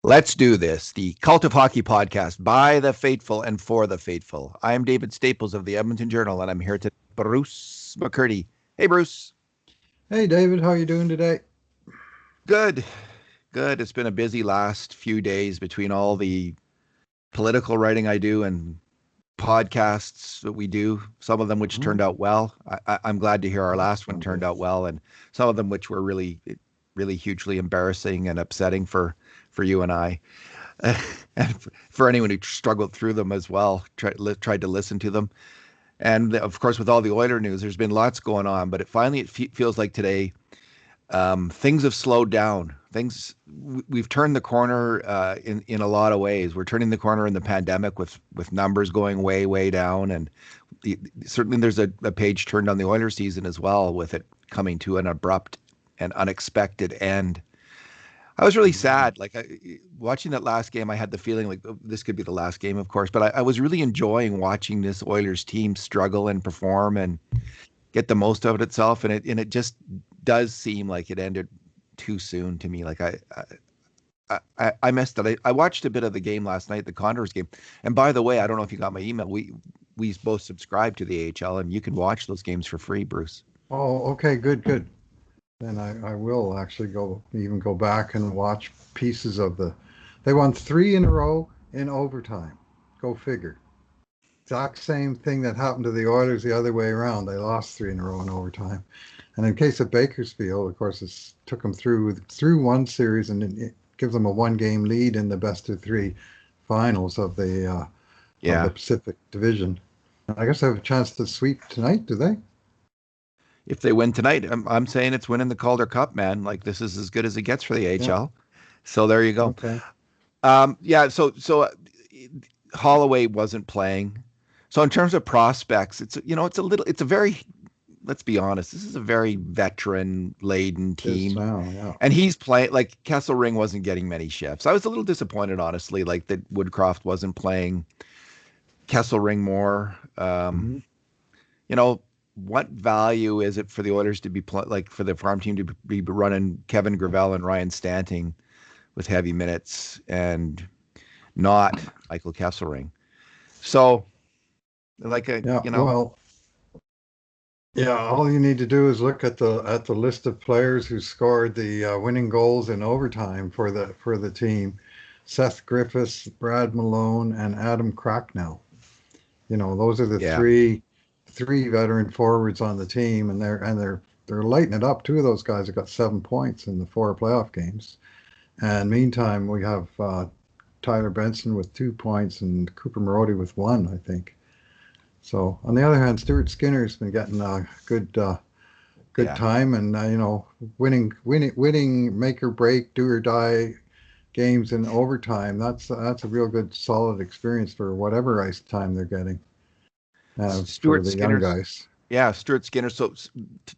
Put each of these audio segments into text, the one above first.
Let's do this. The Cult of Hockey podcast by the faithful and for the faithful. I am David Staples of the Edmonton Journal, and I'm here to Bruce McCurdy. Hey, Bruce. Hey David, how are you doing today? Good. Good. It's been a busy last few days between all the political writing I do and podcasts that we do, some of them which turned Mhm. out well. I'm glad to hear our last one turned Okay. out well, and some of them which were really hugely embarrassing and upsetting for you and I. And for anyone who struggled through them as well, tried to listen to them. And of course, with all the Oiler news, there's been lots going on. But it feels like today things have slowed down. We've turned the corner in a lot of ways. We're turning the corner in the pandemic with numbers going way down, and certainly there's a page turned on the Oilers season as well, with it coming to an abrupt and unexpected end. I was really Mhm. sad. Watching that last game, I had the feeling like this could be the last game, of course. But I was really enjoying watching this Oilers team struggle and perform and get the most out of itself. And it just does seem like it ended too soon to me. I missed it. I watched a bit of the game last night, the Condors game. And by the way, I don't know if you got my email. We both subscribe to the AHL, and you can watch those games for free, Bruce. Oh, okay, good. Then I will actually go back and watch pieces of the. They won three in a row in overtime. Go figure. Exact same thing that happened to the Oilers the other way around. They lost three in a row in overtime. And in case of Bakersfield, of course, it took them through one series, and it gives them a one-game lead in the best of three finals of the Yeah. Pacific Division. I guess they have a chance to sweep tonight, do they? If they win tonight, I'm saying it's winning the Calder Cup, man. Like, this is as good as it gets for the Yeah. AHL. So there you go. Okay. Yeah. So Holloway wasn't playing. So in terms of prospects, it's a very, let's be honest, this is a very veteran laden Yes, team. now, yeah. And he's playing, like, Kesselring wasn't getting many shifts. I was a little disappointed, honestly, like that Woodcroft wasn't playing Kesselring more. Hmm. You know, what value is it for the Oilers to be like for the farm team to be running Kevin Gravel and Ryan Stanting with heavy minutes and not Michael Kesselring? So, like a, Yeah. Well, yeah. All you need to do is look at the list of players who scored the winning goals in overtime for the team. Seth Griffiths, Brad Malone, and Adam Cracknell. You know, those are the yeah, three veteran forwards on the team, and they're lighting it up. Two of those guys have got 7 points in the four playoff games. And meantime, we have Tyler Benson with 2 points and Cooper Marody with one, I think. So on the other hand, Stuart Skinner's been getting a good yeah. time, and winning make or break, do or die games in overtime. That's a real good solid experience for whatever ice time they're getting for Stuart the young Skinner's, guys. yeah, Stuart Skinner. So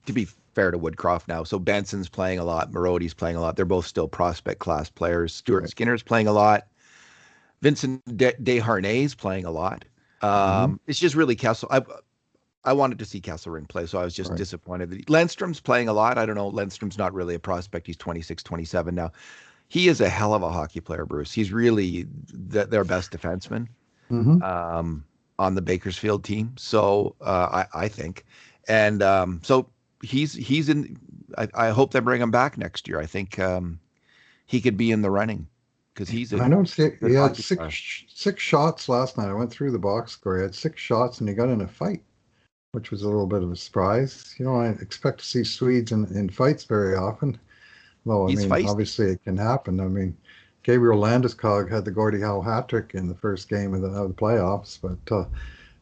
to be fair to Woodcroft now, so Benson's playing a lot, Marody's playing a lot. They're both still prospect class players. Stuart Right. Skinner's playing a lot. Vincent Desharnais playing a lot. Hmm. It's just really Kessel. I wanted to see Kesselring play, so I was just Right. disappointed that Lindstrom's playing a lot. I don't know. Lindstrom's not really a prospect. He's 26, 27 now. He is a hell of a hockey player, Bruce. He's really their best defenseman Hmm. um, on the Bakersfield team. So I think, and so he's in. I hope they bring him back next year. I think he could be in the running because he's a I noticed he good had hockey player. six shots last night. I went through the box score. He had 6 shots, and he got in a fight, which was a little bit of a surprise. You know, I expect to see Swedes in fights very often. Though, I He's mean, feisty. obviously it can happen. I mean, Gabriel Landeskog had the Gordie Howe hat trick in the first game of the playoffs, but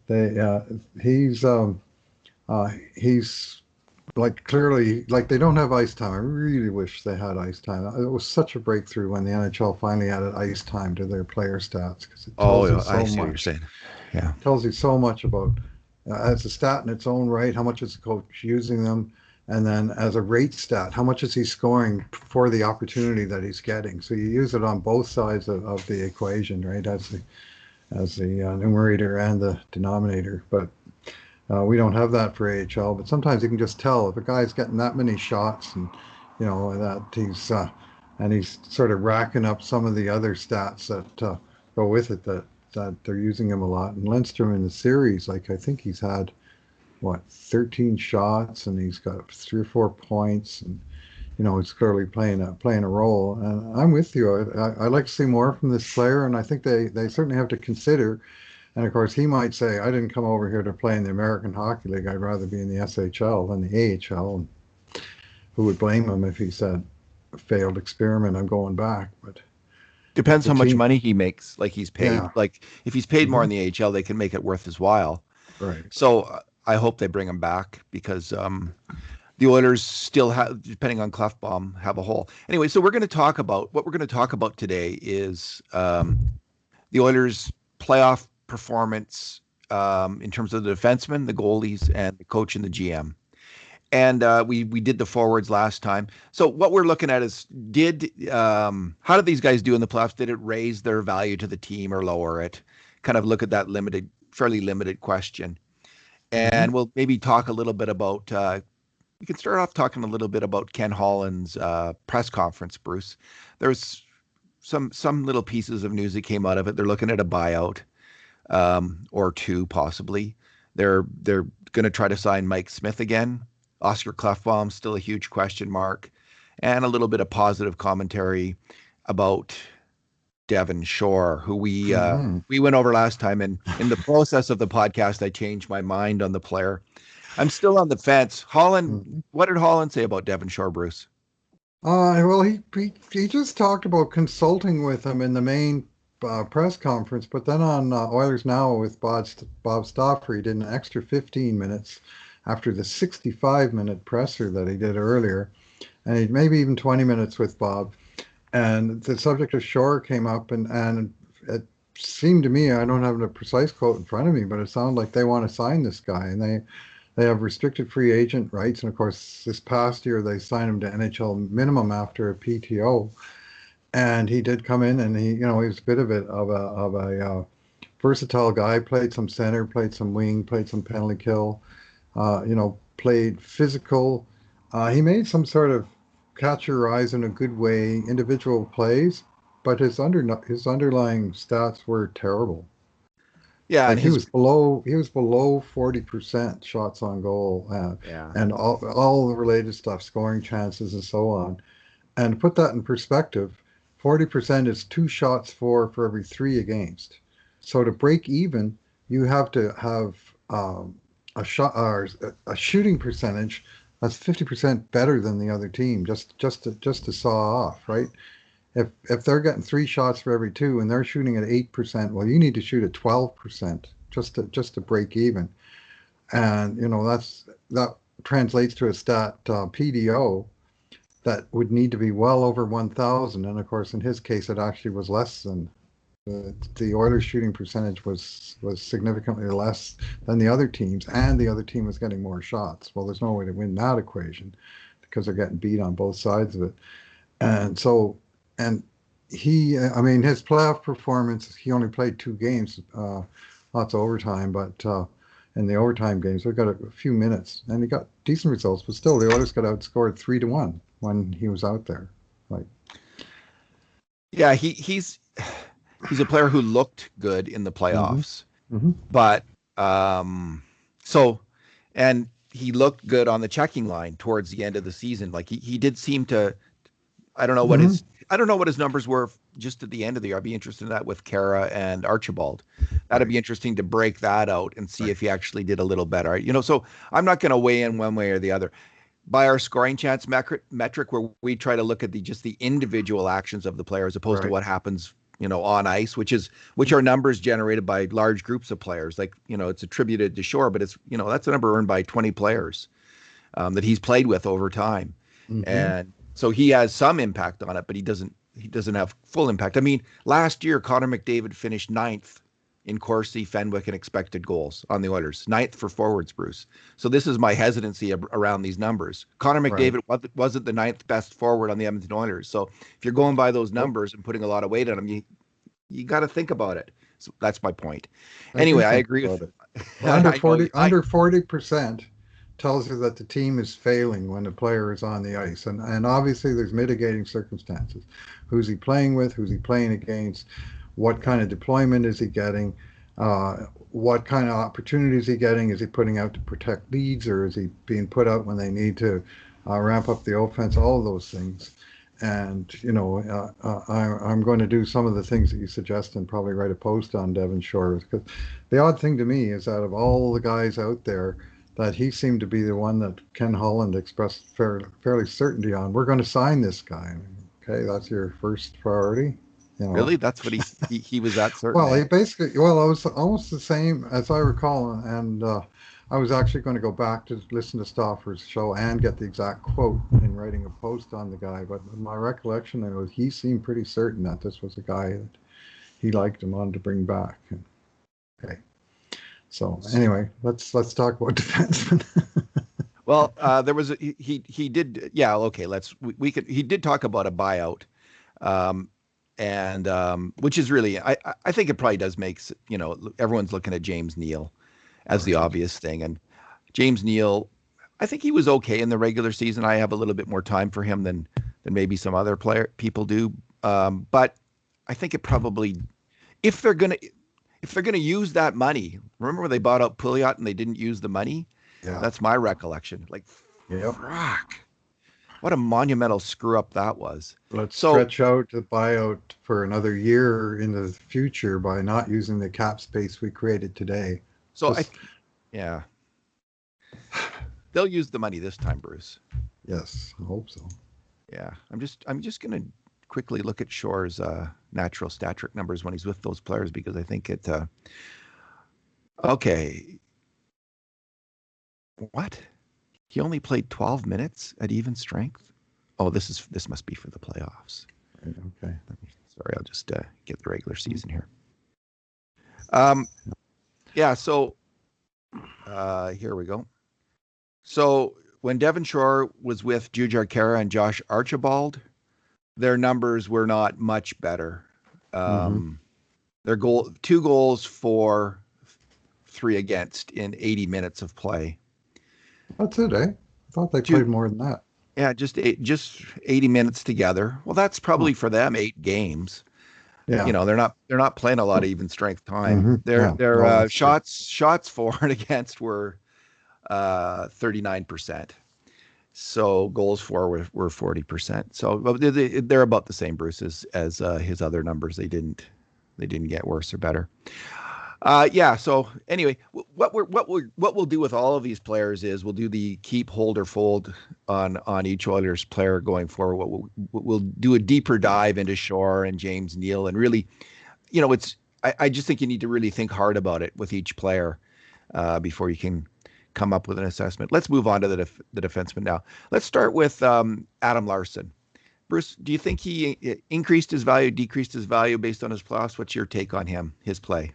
they he's he's like clearly like they don't have ice time. I really wish they had ice time. It was such a breakthrough when the NHL finally added ice time to their player stats because it Oh, tells you yeah, I so see what you're much. saying. Yeah. Tells you so much about as a stat in its own right, how much is the coach using them, and then as a rate stat, how much is he scoring for the opportunity that he's getting. So you use it on both sides of the equation, right? As the numerator and the denominator. But we don't have that for AHL. But sometimes you can just tell if a guy's getting that many shots, and you know that he's and he's sort of racking up some of the other stats that go with it that they're using him a lot. And Lindstrom in the series, like I think he's had what 13 shots and he's got 3 or 4 points, and he's clearly playing a role. And I'm with you. I like to see more from this player, and I think they certainly have to consider. And of course, he might say, "I didn't come over here to play in the American Hockey League. I'd rather be in the SHL than the AHL." And who would blame him if he said, "Failed experiment. I'm going back." But Depends the how much team, money he makes. Like he's paid. yeah, Like if he's paid more hmm in the AHL, they can make it worth his while. right. So I hope they bring him back because the Oilers still have, depending on Clefbaum, have a hole. Anyway, so we're going to talk about what we're going to talk about today is the Oilers' playoff performance in terms of the defensemen, the goalies, and the coach and the GM. And we did the forwards last time. So what we're looking at is how did these guys do in the playoffs? Did it raise their value to the team or lower it? Kind of look at that fairly limited question. hmm And we'll maybe talk a little bit about we can start off talking a little bit about Ken Holland's press conference, Bruce. There's some little pieces of news that came out of it. They're looking at a buyout or two possibly. They're going to try to sign Mike Smith again. Oscar Clefbaum still a huge question mark, and a little bit of positive commentary about Devon Shore, who we went over last time. And in the process of the podcast, I changed my mind on the player. I'm still on the fence. Holland, hmm what did Holland say about Devon Shore, Bruce? Well, he just talked about consulting with him in the main press conference, but then on Oilers Now with Bob Stauffer, he did an extra 15 minutes after the 65-minute presser that he did earlier, and he maybe even 20 minutes with Bob. And the subject of Shore came up, and it seemed to me, I don't have a precise quote in front of me, but it sounded like they want to sign this guy, and they have restricted free agent rights. And of course, this past year they signed him to NHL minimum after a PTO. And he did come in, and he was a bit of a versatile guy. Played some center, played some wing, played some penalty kill. Played physical. He made some sort of catch your eyes in a good way, individual plays, but his underlying stats were terrible. Yeah, and Like his he was below 40% shots on goal, yeah. and all the related stuff, scoring chances and so on. And to put that in perspective, 40% is 2 shots for every 3 against. So to break even, you have to have a shot or a shooting percentage that's 50% better than the other team, just to saw off, right? If they're getting 3 shots for every two and they're shooting at 8%, well, you need to shoot at 12% just to break even. And that translates to a stat PDO that would need to be well over 1,000. And of course, in his case, it actually was less than the Oilers shooting percentage was significantly less than the other teams, and the other team was getting more shots. Well, there's no way to win that equation because they're getting beat on both sides of it. And so, and I mean, his playoff performance, he only played 2 games, lots of overtime, but in the overtime games, we got a few minutes, and he got decent results. But still, the Oilers got outscored 3-1 when he was out there. Like, Yeah, he's a player who looked good in the hmm playoffs, hmm but so and he looked good on the checking line towards the end of the season. Like he did seem to. I don't know what hmm his I don't know what his numbers were just at the end of the year. I'd be interested in that with Kara and Archibald. That'd right, be interesting to break that out and see right. if he actually did a little better. So I'm not going to weigh in one way or the other. By our scoring chance metric, where we try to look at just the individual actions of the player as opposed to Right. what happens, on ice, which are numbers generated by large groups of players. Like, it's attributed to Shore, but it's, that's a number earned by 20 players that he's played with over time. hmm And so he has some impact on it, but he doesn't have full impact. I mean, last year, Connor McDavid finished ninth in Corsi, Fenwick, and expected goals on the Oilers. Ninth for forwards, Bruce. So this is my hesitancy around these numbers. Connor Right. McDavid wasn't the ninth best forward on the Edmonton Oilers. So if you're going by those Well, numbers and putting a lot of weight on them, you got to think about it. So that's my point. I do Anyway, I think agree with. about it. Well, I know. under 40% tells you that the team is failing when the player is on the ice. And obviously there's mitigating circumstances. Who's he playing with? Who's he playing against? What kind of deployment is he getting? What kind of opportunities is he getting? Is he putting out to protect leads, or is he being put out when they need to ramp up the offense? All of those things. And, I'm going to do some of the things that you suggest and probably write a post on Devon Shore. Because the odd thing to me is out of all the guys out there, that he seemed to be the one that Ken Holland expressed fairly certainty on. We're going to sign this guy. Okay, that's your first priority. Really? That's what he was that certain. Well, he basically, it was almost the same as I recall, and I was actually going to go back to listen to Stauffer's show and get the exact quote in writing a post on the guy. But my recollection was he seemed pretty certain that this was a guy that he liked and wanted to bring back. Okay. So anyway, let's talk about defensemen. Well, there was he did, yeah, okay, he did talk about a buyout, and which is really, I think it probably does make, everyone's looking at James Neal as the obvious thing, and James Neal, I think he was okay in the regular season. I have a little bit more time for him than maybe some other people do, but I think it probably, if they're gonna use that money, remember when they bought out Pouliot and they didn't use the money? Yeah. That's my recollection. Like, fuck, what a monumental screw up that was. Let's stretch out the buyout for another year in the future by not using the cap space we created today. So yeah, they'll use the money this time, Bruce. Yes, I hope so. Yeah, I'm just gonna quickly look at Shore's natural stat trick numbers when he's with those players, because I think it. Okay. What? He only played 12 minutes at even strength? Oh, this must be for the playoffs. Okay. Sorry, I'll just get the regular season here. Yeah, so here we go. So when Devon Shore was with Jujhar Khaira and Josh Archibald, their numbers were not much better. Their 2 goals for 3 against in 80 minutes of play. That's it, eh? I thought they played more than that. Yeah, just 80 minutes together. Well, that's probably for them 8 games. Yeah, they're not playing a lot of even strength time. Their shots for and against were 39%. So goals for were 40%. So they're about the same, Bruce, as his other numbers. They didn't get worse or better. Yeah. So anyway, what we'll do with all of these players is we'll do the keep, hold, or fold on each Oilers player going forward. We'll do a deeper dive into Shore and James Neal, and really, I just think you need to really think hard about it with each player before you can come up with an assessment. Let's move on to the defenseman now. Let's start with Adam Larsson. Bruce, do you think he increased his value, decreased his value based on his playoffs? What's your take on him, his play?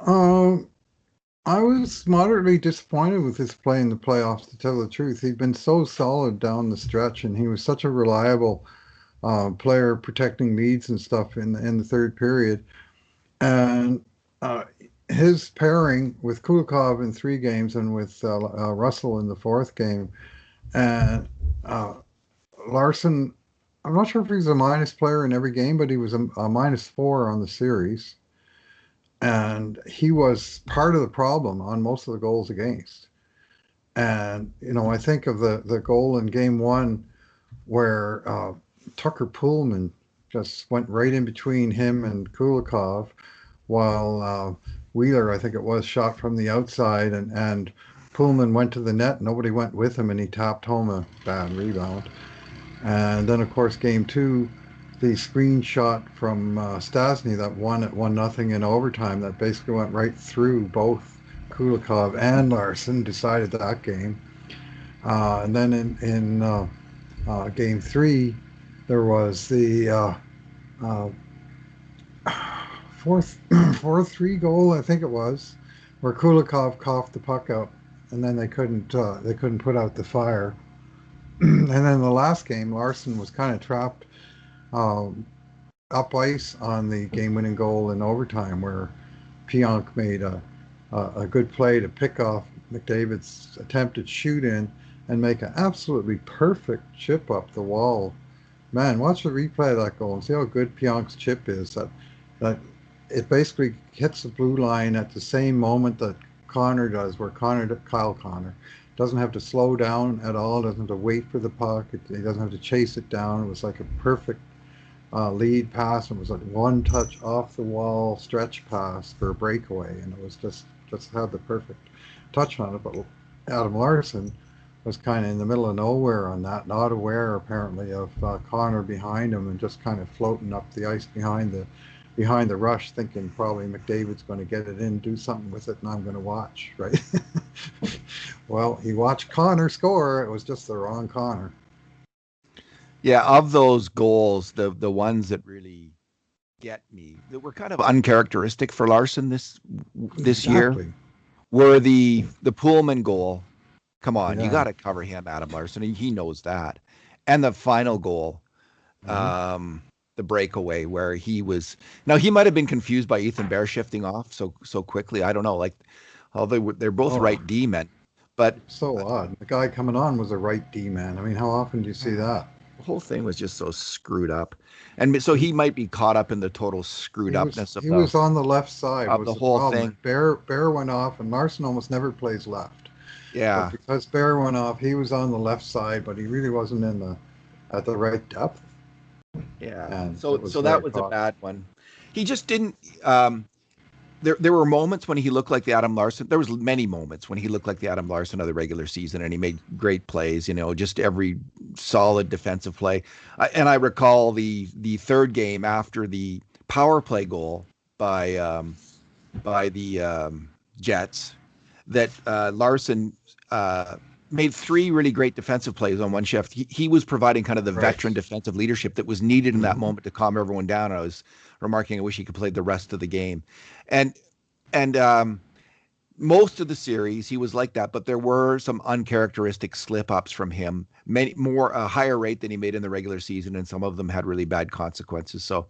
I was moderately disappointed with his play in the playoffs, to tell the truth. He'd been so solid down the stretch, and he was such a reliable player protecting leads and stuff in the third period. And his pairing with Kulikov in 3 games and with Russell in the 4th game, and Larsson, I'm not sure if he's a minus player in every game, but he was a -4 on the series. And he was part of the problem on most of the goals against. And, I think of the goal in game 1 where Tucker Pullman just went right in between him and Kulikov, while Wheeler, I think it was, shot from the outside, and Pullman went to the net. Nobody went with him, and he tapped home a bad rebound. And then, of course, game 2, the screenshot from Stastny that won at 1-0 in overtime, that basically went right through both Kulikov and Larsson, decided that game. And then in game 3, there was the 4-3 goal, I think it was, where Kulikov coughed the puck out, and then they couldn't put out the fire. And then the last game, Larsson was kind of trapped up ice on the game-winning goal in overtime, where Pionk made a good play to pick off McDavid's attempted shoot in and make an absolutely perfect chip up the wall. Man, watch the replay of that goal and see how good Pionk's chip is. That it basically hits the blue line at the same moment that Connor does, where Kyle Connor doesn't have to slow down at all, doesn't have to wait for the puck, he doesn't have to chase it down. It was like a perfect lead pass. It was like one touch off the wall stretch pass for a breakaway, and it was just had the perfect touch on it. But Adam Larsson was kind of in the middle of nowhere on that, not aware apparently of Connor behind him, and just kind of floating up the ice behind the rush, thinking probably McDavid's going to get it in, do something with it, and I'm going to watch, right? Well, he watched Connor score. It was just the wrong Connor. Yeah, of those goals, the ones that really get me, that were kind of uncharacteristic for Larsson this Exactly. year, were the Pullman goal. Come on, Yeah. you got to cover him, Adam Larsson, and he knows that. And the final goal, the breakaway where he might have been confused by Ethan Bear shifting off so quickly. I don't know. Like, although they're both right D men, but so odd. The guy coming on was a right D man. I mean, how often do you see that? the whole thing was just so screwed up, and so he might be caught up in the total screwed upness of he was on the left side of was the the whole problem. thing. Bear went off, and Larsson almost never plays left. Yeah, But because Bear went off, he was on the left side, but he really wasn't at the right depth. yeah. And So that was a bad one. He just didn't. There were moments when he looked like the Adam Larsson. There was many moments when he looked like the Adam Larsson of the regular season, and he made great plays. Just every solid defensive play. I recall the third game after the power play goal by the Jets, that Larsson made three really great defensive plays on one shift. He was providing kind of the veteran defensive leadership that was needed in that moment to calm everyone down. I was remarking, I wish he could play the rest of the game. And most of the series he was like that, but there were some uncharacteristic slip ups from him, many more a higher rate than he made in the regular season, and some of them had really bad consequences. So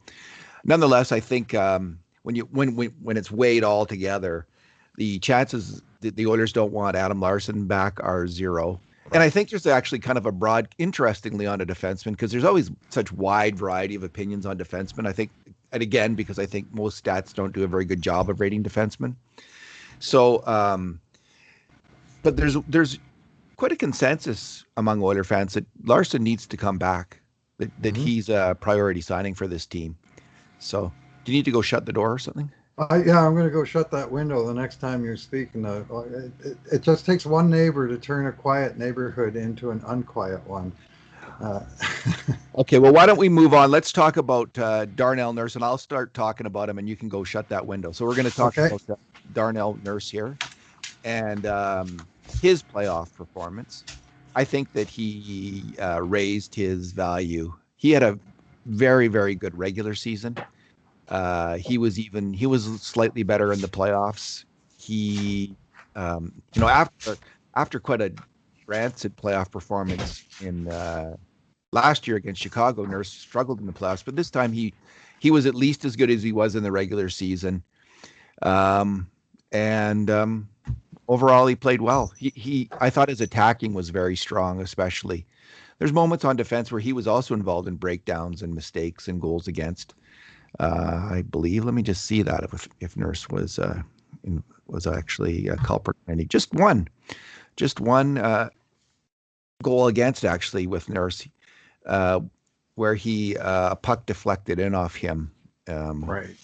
nonetheless, I think when it's weighed all together, the chances that the Oilers don't want Adam Larsson back are zero. And I think there's actually kind of a broad, interestingly, on a defenseman, because there's always such wide variety of opinions on defensemen. I think, and again, because I think most stats don't do a very good job of rating defensemen. So, but there's quite a consensus among Oiler fans that Larsson needs to come back, that he's a priority signing for this team. So, do you need to go shut the door or something? Yeah, I'm going to go shut that window the next time you're speaking. It just takes one neighbor to turn a quiet neighborhood into an unquiet one. Okay, well, why don't we move on? Let's talk about Darnell Nurse, and I'll start talking about him, and you can go shut that window. So we're going to talk about Darnell Nurse here and his playoff performance. I think that he raised his value. He had a very, very good regular season. He was slightly better in the playoffs. He, after quite a rancid playoff performance in last year against Chicago, Nurse struggled in the playoffs, but this time he was at least as good as he was in the regular season. Overall, he played well. I thought his attacking was very strong, especially. There's moments on defense where he was also involved in breakdowns and mistakes and goals against. I believe. Let me just see that if Nurse was actually a culprit. And he just one goal against actually with Nurse, where he a puck deflected in off him. Right.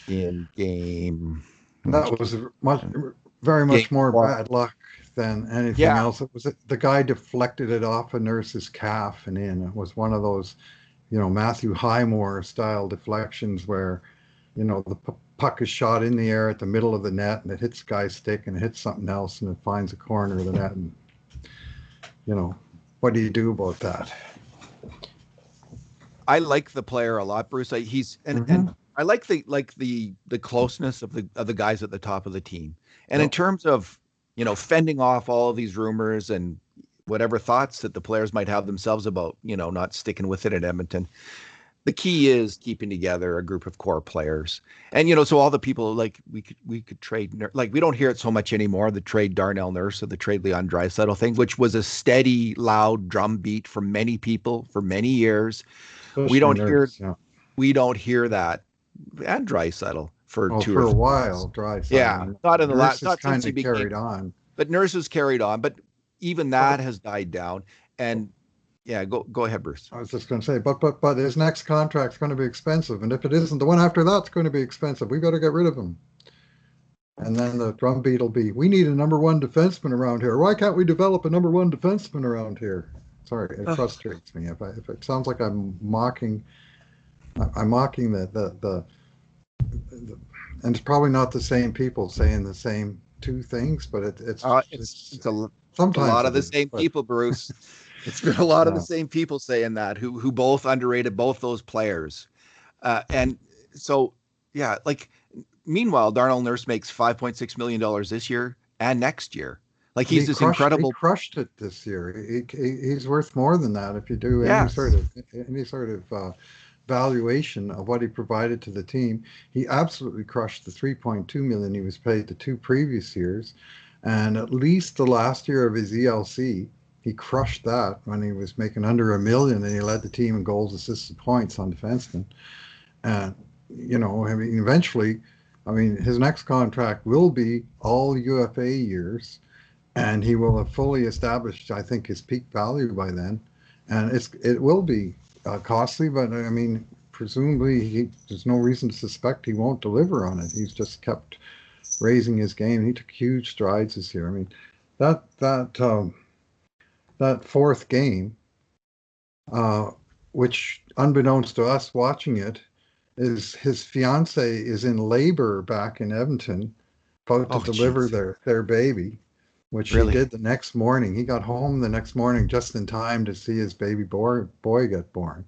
In game. That was very much more bad luck than anything else. It was the guy deflected it off a Nurse's calf and in. It was one of those, Matthew Highmore style deflections where, the puck is shot in the air at the middle of the net and it hits guy's stick and it hits something else and it finds a corner of the net. And, what do you do about that? I like the player a lot, Bruce. And I like the closeness of the guys at the top of the team. And in terms of, fending off all of these rumors and whatever thoughts that the players might have themselves about, not sticking with it at Edmonton, The key is keeping together a group of core players. And so all the people, like, we could trade, like, we don't hear it so much anymore, the trade Darnell Nurse or the trade Leon Draisaitl thing, which was a steady, loud drum beat for many people for many years. We Especially don't hear Nurse, yeah. we don't hear that, and Draisaitl for Oh, 2 or for a 3 years. while, Draisaitl. Yeah, And not in the Nurse last, has not since kind he of became, carried on. but Nurse has carried on, but even that But has died down. And yeah, go ahead, Bruce. I was just going to say, but his next contract's going to be expensive, and if it isn't, the one after that's going to be expensive. We better get rid of him. And then the drumbeat will be, we need a number one defenseman around here. Why can't we develop a number one defenseman around here? Sorry, it frustrates me. If it sounds like I'm mocking the and it's probably not the same people saying the same two things, but It's a sometimes lot of it the is. same But people, Bruce. It's been a lot of the yeah, same people saying that who both underrated both those players. And so, yeah, like, meanwhile, Darnell Nurse makes $5.6 million this year and next year. Like, and he's he this crushed he incredible. crushed it this year. He's worth more than that if you do Yes. any sort of valuation of what he provided to the team. He absolutely crushed the 3.2 million he was paid the two previous years, and at least the last year of his ELC, he crushed that when he was making under a million, and he led the team in goals, assists, and points on defensemen. And I mean, eventually, I mean, his next contract will be all UFA years, and he will have fully established, I think, his peak value by then. And it will be costly, but I mean, presumably there's no reason to suspect he won't deliver on it. He's just kept raising his game. He took huge strides this year. I mean, that fourth game, uh, which unbeknownst to us watching it, is his fiance is in labor back in Edmonton, about to Oh, deliver jeez. their baby, which he Really? did the next morning. He got home the next morning just in time to see his baby boy get born.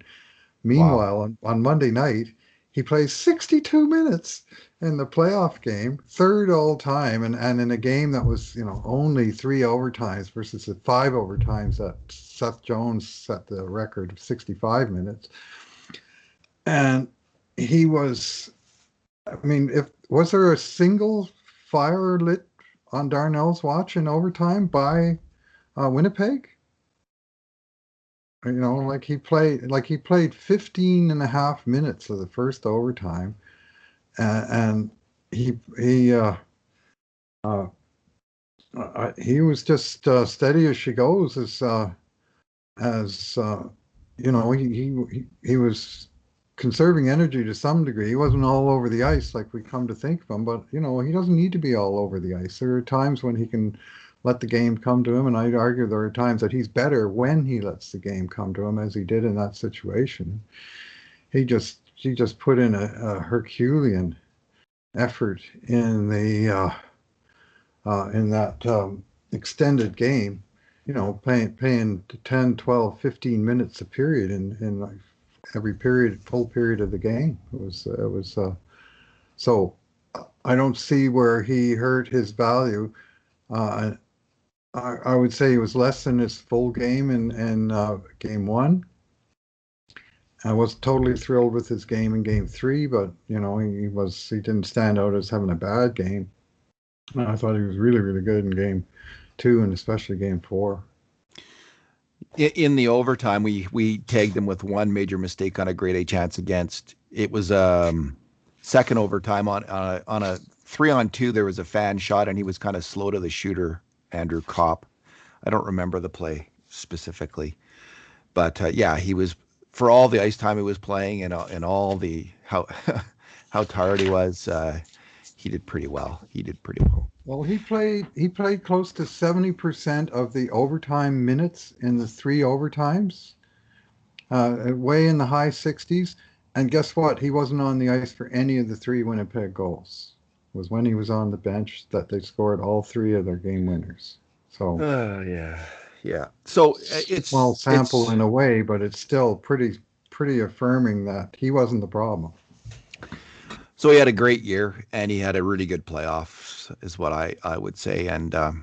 Wow. Meanwhile, on Monday night, he plays 62 minutes in the playoff game, third all time, and in a game that was, only three overtimes versus the five overtimes that Seth Jones set the record of 65 minutes. And he was, I mean, if was there a single fire lit on Darnell's watch in overtime by Winnipeg? Like he played 15 and a half minutes of the first overtime, and he uh, he was just steady as she goes as he was conserving energy to some degree. He wasn't all over the ice like we come to think of him, but he doesn't need to be all over the ice. There are times when he can let the game come to him, and I'd argue there are times that he's better when he lets the game come to him, as he did in that situation. He just put in a Herculean effort in that extended game, paying 10, 12, 15 minutes a period in like every period, full period of the game. So I don't see where he hurt his value. Uh, I would say he was less than his full game in game one. I was totally thrilled with his game in game three, but he didn't stand out as having a bad game. I thought he was really, really good in game two and especially game four. In the overtime, we tagged him with one major mistake on a grade A chance against. It was second overtime on a 3-on-2. There was a fan shot, and he was kind of slow to the shooter, Andrew Kopp. I don't remember the play specifically, but yeah, he was, for all the ice time he was playing, and all the how tired he was. He did pretty well. He did pretty well. Well, he played close to 70% of the overtime minutes in the three overtimes, way in the high 60s. And guess what? He wasn't on the ice for any of the three Winnipeg goals. It was when he was on the bench that they scored all three of their game winners. So Yeah, yeah. So small sample it's in a way, but it's still pretty affirming that he wasn't the problem. so he had a great year, and he had a really good playoffs, is what I would say. And all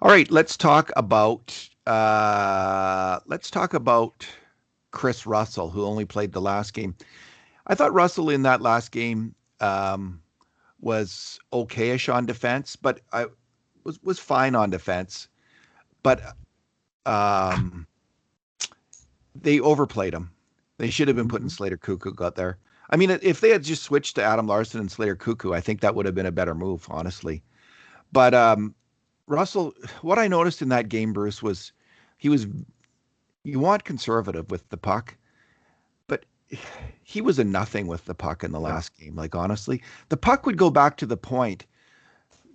right, let's talk about Kris Russell, who only played the last game. I thought Russell in that last game was okayish on defense, but I was fine on defense. But um, they overplayed him. They should have been putting Slater Kuckoo out there. I mean, if they had just switched to Adam Larsson and Slater Kuckoo, I think that would have been a better move, honestly. But Russell, what I noticed in that game, Bruce, was he was, you want conservative with the puck, but he was a nothing with the puck in the last game. Like, honestly, the puck would go back to the point.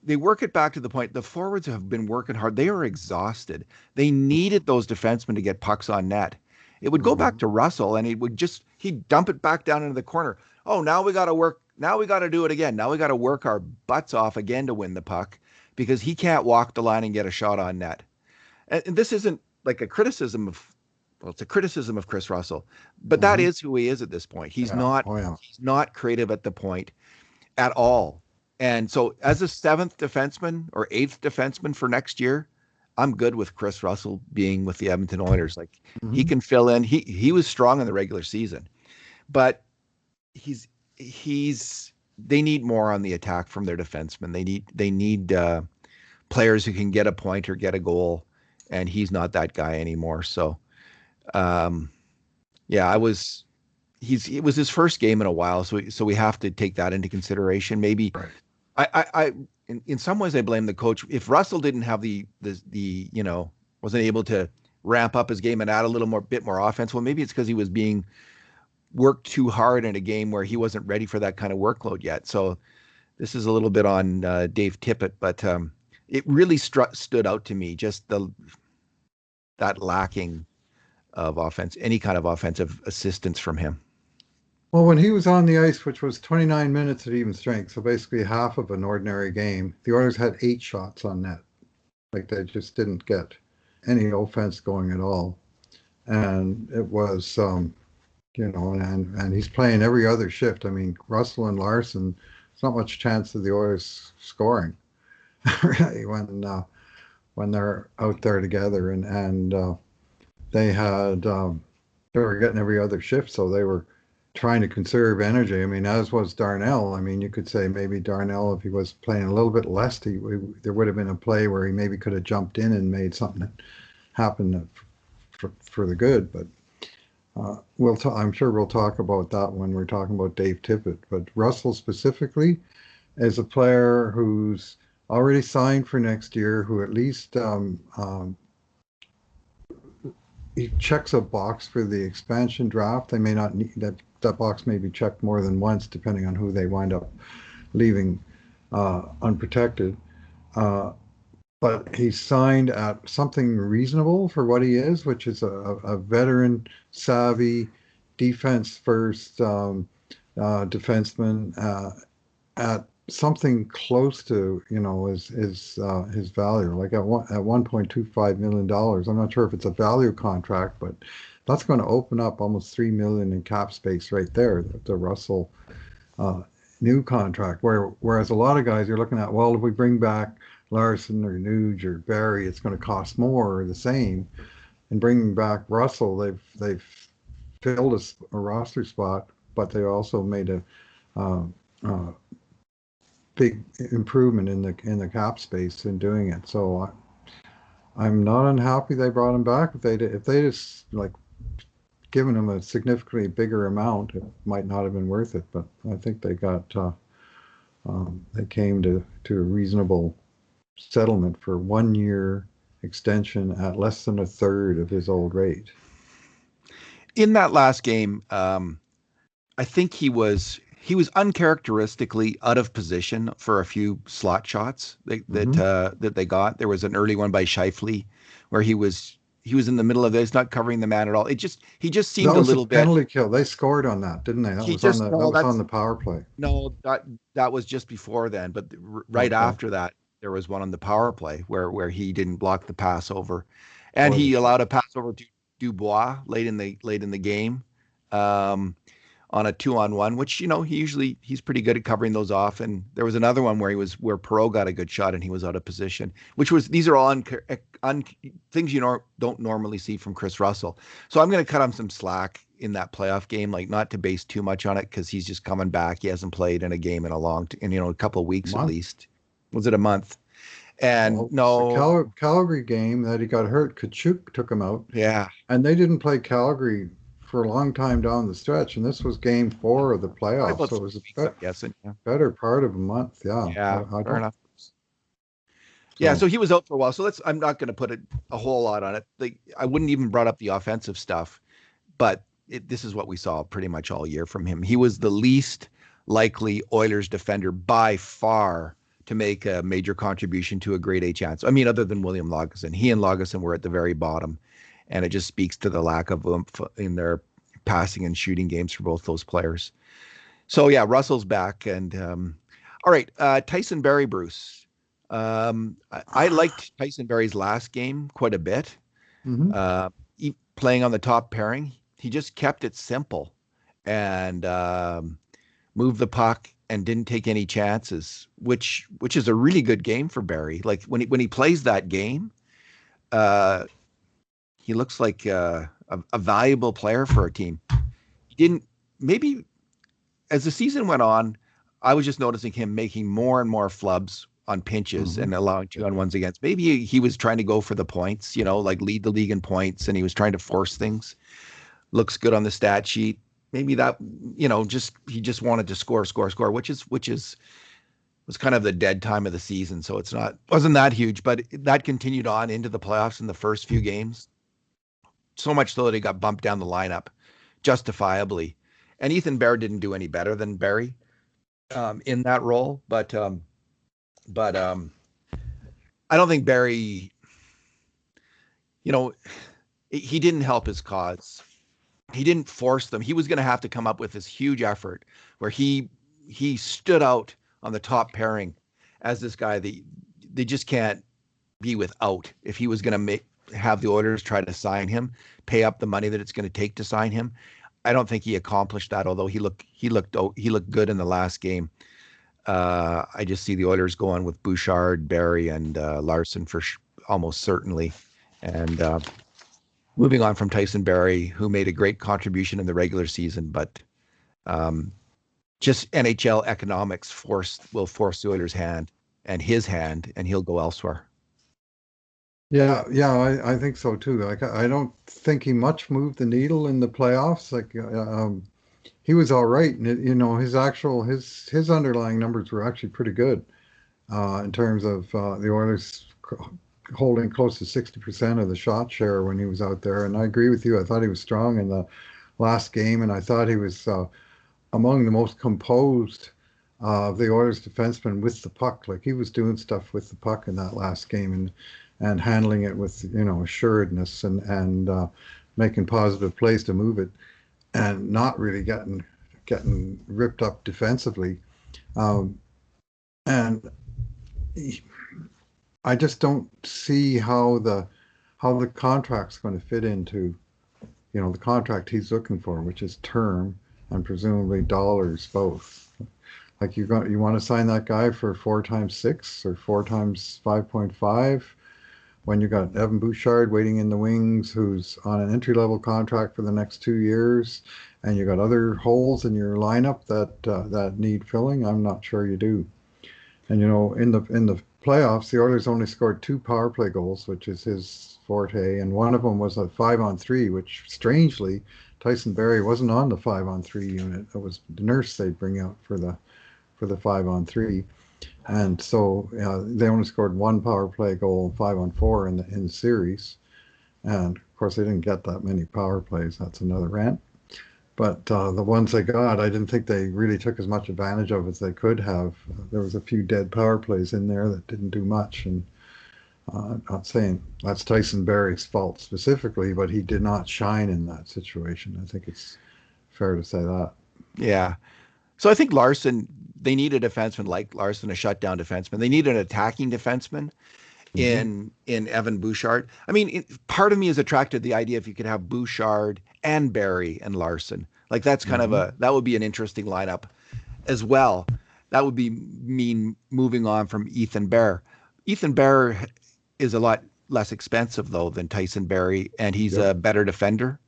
They work it back to the point. The forwards have been working hard. They are exhausted. They needed those defensemen to get pucks on net. It would go back to Russell, and he'd dump it back down into the corner. Oh, now we got to work. Now we got to do it again. Now we got to work our butts off again to win the puck because he can't walk the line and get a shot on net. And this isn't like a criticism of, well, it's a criticism of Kris Russell, but that is who he is at this point. He's not creative at the point at all. And so as a seventh defenseman or eighth defenseman for next year, I'm good with Kris Russell being with the Edmonton Oilers. Like he can fill in. He was strong in the regular season, but they need more on the attack from their defensemen. They need players who can get a point or get a goal, and he's not that guy anymore. So, it was his first game in a while, so we have to take that into consideration. Maybe in some ways I blame the coach. If Russell didn't have the wasn't able to ramp up his game and add a little bit more offense, well, maybe it's because he was being worked too hard in a game where he wasn't ready for that kind of workload yet. So this is a little bit on Dave Tippett, but it really stood out to me, just that lacking of offense, any kind of offensive assistance from him. Well, when he was on the ice, which was 29 minutes at even strength, so basically half of an ordinary game, the Oilers had 8 shots on net. Like they just didn't get any offense going at all. And it was, and he's playing every other shift. I mean, Russell and Larsson, there's not much chance of the Oilers scoring really when they're out there together. And they were getting every other shift, so they were trying to conserve energy. I mean, as was Darnell. I mean, you could say maybe Darnell, if he was playing a little bit less, there would have been a play where he maybe could have jumped in and made something happen for the good. But I'm sure we'll talk about that when we're talking about Dave Tippett. But Russell specifically is a player who's already signed for next year, who at least he checks a box for the expansion draft. They may not need that box may be checked more than once, depending on who they wind up leaving unprotected. But he's signed at something reasonable for what he is, which is a veteran, savvy, defense-first defenseman at something close to his value, like at $1.25 million. I'm not sure if it's a value contract, but that's going to open up almost $3 million in cap space right there. The Russell new contract, whereas a lot of guys you're looking at, well, if we bring back Larsson or Nuge or Barrie, it's going to cost more or the same. And bringing back Russell, they've filled a roster spot, but they also made a big improvement in the cap space in doing it. So I'm not unhappy they brought him back. If they just like given him a significantly bigger amount, it might not have been worth it. But I think they came to a reasonable settlement for 1 year extension at less than a third of his old rate. In that last game, I think he was uncharacteristically out of position for a few slot shots that they got. There was an early one by Scheifele where he was in the middle of this, not covering the man at all. He just seemed a little bit. Penalty kill. They scored on that, didn't they? That was on the power play. No, that was just before then. But right after that, there was one on the power play where he didn't block the pass over, and he allowed a pass over to Dubois late in the game. On on a 2-on-1, which, he's pretty good at covering those off. And there was another one where Perot got a good shot and he was out of position, these are all things don't normally see from Kris Russell. So I'm going to cut him some slack in that playoff game, like not to base too much on it because he's just coming back. He hasn't played in a game in a couple of weeks at least. Was it a month? And the Calgary game that he got hurt, Koekkoek took him out. Yeah. And they didn't play Calgary for a long time down the stretch, and this was game 4 of the playoffs, so it was a better part of a month. Yeah, fair enough. So he was out for a while. So I'm not going to put a whole lot on it. I wouldn't even brought up the offensive stuff, but this is what we saw pretty much all year from him. He was the least likely Oilers defender by far to make a major contribution to a grade A chance. I mean, other than William Lagesson. He and Lagesson were at the very bottom, and it just speaks to the lack of oomph in their passing and shooting games for both those players. So, yeah, Russell's back. And all right, Tyson Barrie, Bruce. I liked Tyson Barrie's last game quite a bit. Mm-hmm. Playing on the top pairing, he just kept it simple and moved the puck and didn't take any chances, which is a really good game for Barrie. Like when he plays that game, he looks like a valuable player for a team. He didn't, maybe as the season went on, I was just noticing him making more and more flubs on pinches and allowing 2-on-1s against. Maybe he was trying to go for the points, like lead the league in points, and he was trying to force things. Looks good on the stat sheet. Maybe that, he just wanted to score, which was kind of the dead time of the season. So wasn't that huge, but that continued on into the playoffs in the first few games. So much so that he got bumped down the lineup justifiably. And Ethan Bear didn't do any better than Barrie in that role. But I don't think Barrie, he didn't help his cause. He didn't force them. He was going to have to come up with this huge effort where he stood out on the top pairing as this guy that they just can't be without. If he was going to have the Oilers try to sign him, pay up the money that it's going to take to sign him, I don't think he accomplished that. Although he looked good in the last game. I just see the Oilers going with Bouchard, Barrie, and Larsson for almost certainly, and moving on from Tyson Barrie, who made a great contribution in the regular season, but just NHL economics will force the Oilers' hand, and he'll go elsewhere. Yeah, I think so too. Like, I don't think he much moved the needle in the playoffs. Like, he was all right, and his underlying numbers were actually pretty good in terms of the Oilers holding close to 60% of the shot share when he was out there. And I agree with you. I thought he was strong in the last game, and I thought he was among the most composed of the Oilers defensemen with the puck. Like, he was doing stuff with the puck in that last game and handling it with, assuredness and making positive plays to move it and not really getting ripped up defensively. And I just don't see how the contract's going to fit into, the contract he's looking for, which is term and presumably dollars both. Like, you want to sign that guy for 4 times 6 or 4 times 5.5 when you got Evan Bouchard waiting in the wings, who's on an entry-level contract for the next 2 years, and you got other holes in your lineup that need filling. I'm not sure you do. And in the playoffs, the Oilers only scored 2 power play goals, which is his forte, and one of them was a 5-on-3, which strangely Tyson Barrie wasn't on the 5-on-3 unit. It was the nurse they'd bring out for the 5-on-3, and so they only scored 1 power play goal, 5-on-4 in the series, and of course they didn't get that many power plays. That's another rant. But the ones they got, I didn't think they really took as much advantage of as they could have. There was a few dead power plays in there that didn't do much. And I'm not saying that's Tyson Barrie's fault specifically, but he did not shine in that situation. I think it's fair to say that. Yeah. So I think Larsson, they need a defenseman like Larsson, a shutdown defenseman. They need an attacking defenseman. Mm-hmm. in Evan Bouchard. I mean, part of me is attracted to the idea if you could have Bouchard and Barrie and Larsson. Like that's kind of Mm-hmm. that would be an interesting lineup as well. That would be mean moving on from Ethan Bear. Ethan Bear is a lot less expensive though than Tyson Barrie, and he's Yep. a better defender.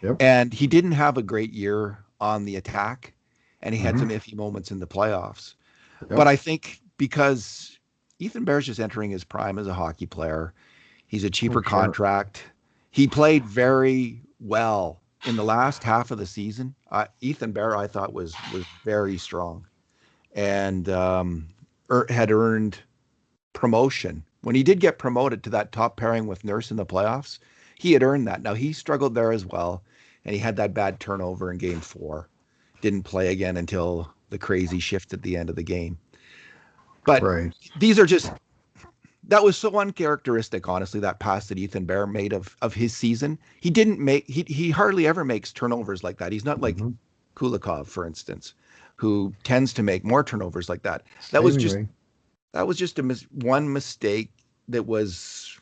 Yep. And he didn't have a great year on the attack, and he had Mm-hmm. some iffy moments in the playoffs. But Yep. I think because Ethan Bear's just entering his prime as a hockey player, he's a Oh, cheaper sure. contract. He played very well in the last half of the season. Ethan Bear, I thought was very strong and had earned promotion. When he did get promoted to that top pairing with Nurse in the playoffs, he had earned that. Now he struggled there as well, and he had that bad turnover in Game 4. Didn't play again until the crazy shift at the end of the game. But Right. these are just that was so uncharacteristic, honestly, that pass that Ethan Bear made of his season. He didn't make he hardly ever makes turnovers like that. He's not like Mm-hmm. Kulikov, for instance, who tends to make more turnovers like that. That was just Seemingly. that was just one mistake that was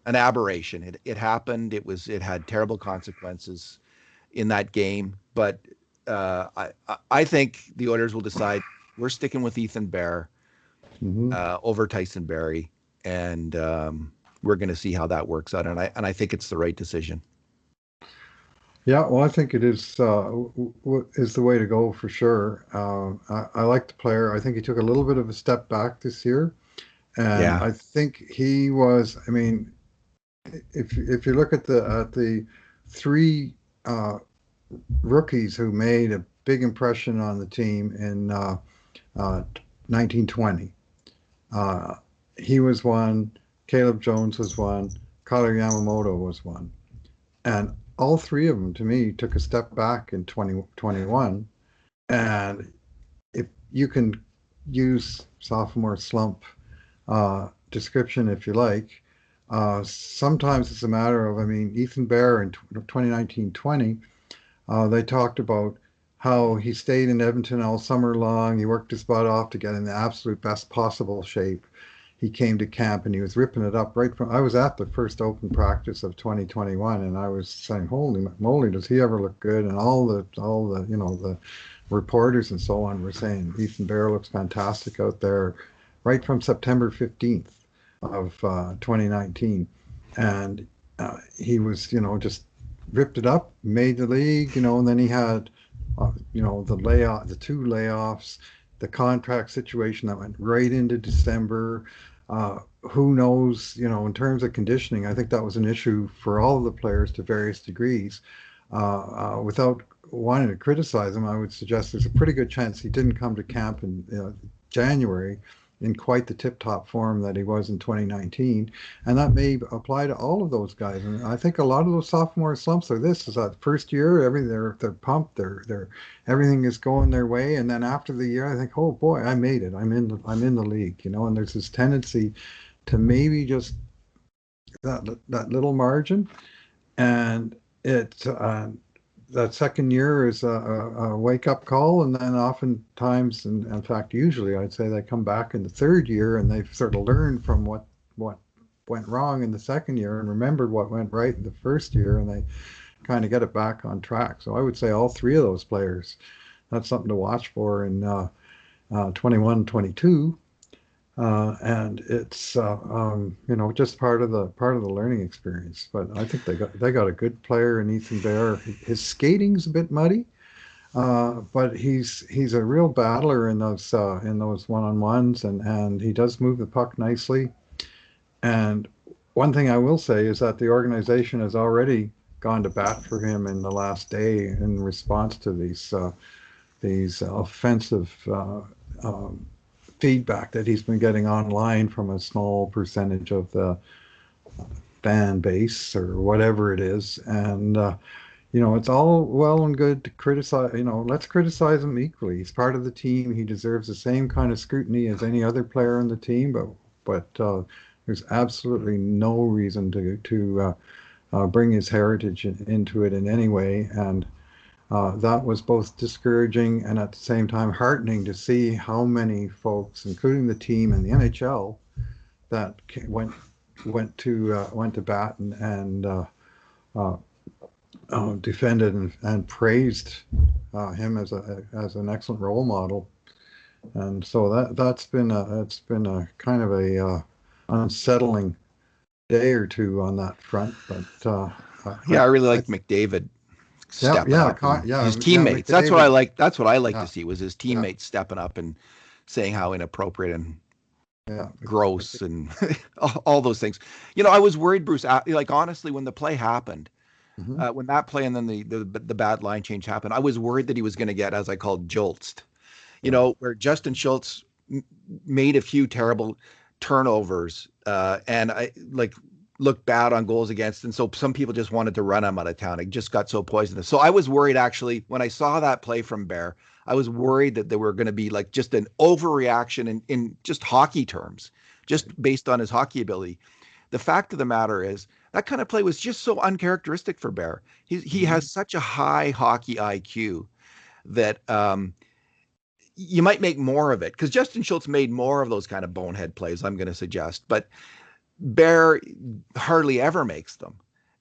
an aberration. It happened. It had terrible consequences in that game. But I think the Oilers will decide we're sticking with Ethan Bear Mm-hmm. over Tyson Barrie, and we're going to see how that works out. And I think it's the right decision. Yeah, well, I think it is is the way to go for sure. I like the player. I think he took a little bit of a step back this year, and Yeah. I think he was. I mean, if you look at the three uh, rookies who made a big impression on the team in uh, 1920, uh, he was one. Caleb Jones was one. Kyle Yamamoto was one. And all three of them, to me, took a step back in 2021. And if you can use sophomore slump description if you like, sometimes it's a matter of, I mean, Ethan Bear in 2019-20, they talked about how he stayed in Edmonton all summer long. He worked his butt off to get in the absolute best possible shape. He came to camp and he was ripping it up right from. I was at the first open practice of 2021, and I was saying, "Holy moly, does he ever look good?" And all the the reporters and so on were saying Ethan Bear looks fantastic out there, right from September 15th of 2019, and he was just ripped it up, made the league, and then he had the two layoffs, the contract situation that went right into December. Who knows, in terms of conditioning, I think that was an issue for all of the players to various degrees. Without wanting to criticize him, I would suggest there's a pretty good chance he didn't come to camp in January in quite the tip-top form that he was in 2019, and that may apply to all of those guys. And I think a lot of those sophomore slumps are this: is that first year, they're pumped, they're everything is going their way, and then after the year, I think, oh boy, I made it, I'm in the league, and there's this tendency to maybe just that little margin, and it that second year is a wake up call, and then oftentimes, and in fact, usually, I'd say they come back in the third year and they've sort of learned from what went wrong in the second year and remembered what went right in the first year, and they kind of get it back on track. So I would say all three of those players, that's something to watch for in 21, 22. And it's just part of the learning experience. But I think they got a good player in Ethan Bear. His skating's a bit muddy, but he's a real battler in those one-on-ones, and he does move the puck nicely. And one thing I will say is that the organization has already gone to bat for him in the last day in response to these offensive feedback that he's been getting online from a small percentage of the fan base or whatever it is. And, it's all well and good to criticize, let's criticize him equally. He's part of the team. He deserves the same kind of scrutiny as any other player on the team, but there's absolutely no reason to bring his heritage into it in any way. And that was both discouraging and at the same time heartening to see how many folks, including the team and the NHL, that went went to bat and defended and praised him as an excellent role model. And so that's been it's been a kind of a unsettling day or two on that front. But Yeah, I really I like McDavid yeah, stepping up and yeah, his yeah, teammates. That's what I McDavid. like. That's what I like to Yeah, see was his yeah, teammates stepping up and saying how inappropriate and yeah. gross and all those things. I was worried, Bruce. Like honestly, when the play happened, Hmm. when that play and then the bad line change happened, I was worried that he was going to get, as I called, joltsed. Yeah. Where Justin Schultz made a few terrible turnovers, and I like looked bad on goals against, and so some people just wanted to run him out of town. It just got so poisonous. So I was worried actually when I saw that play from Bear. I was worried that there were going to be like just an overreaction in just hockey terms, just based on his hockey ability. The fact of the matter is that kind of play was just so uncharacteristic for Bear. He Hmm. has such a high hockey IQ that you might make more of it because Justin Schultz made more of those kind of bonehead plays, I'm going to suggest, but Bear hardly ever makes them.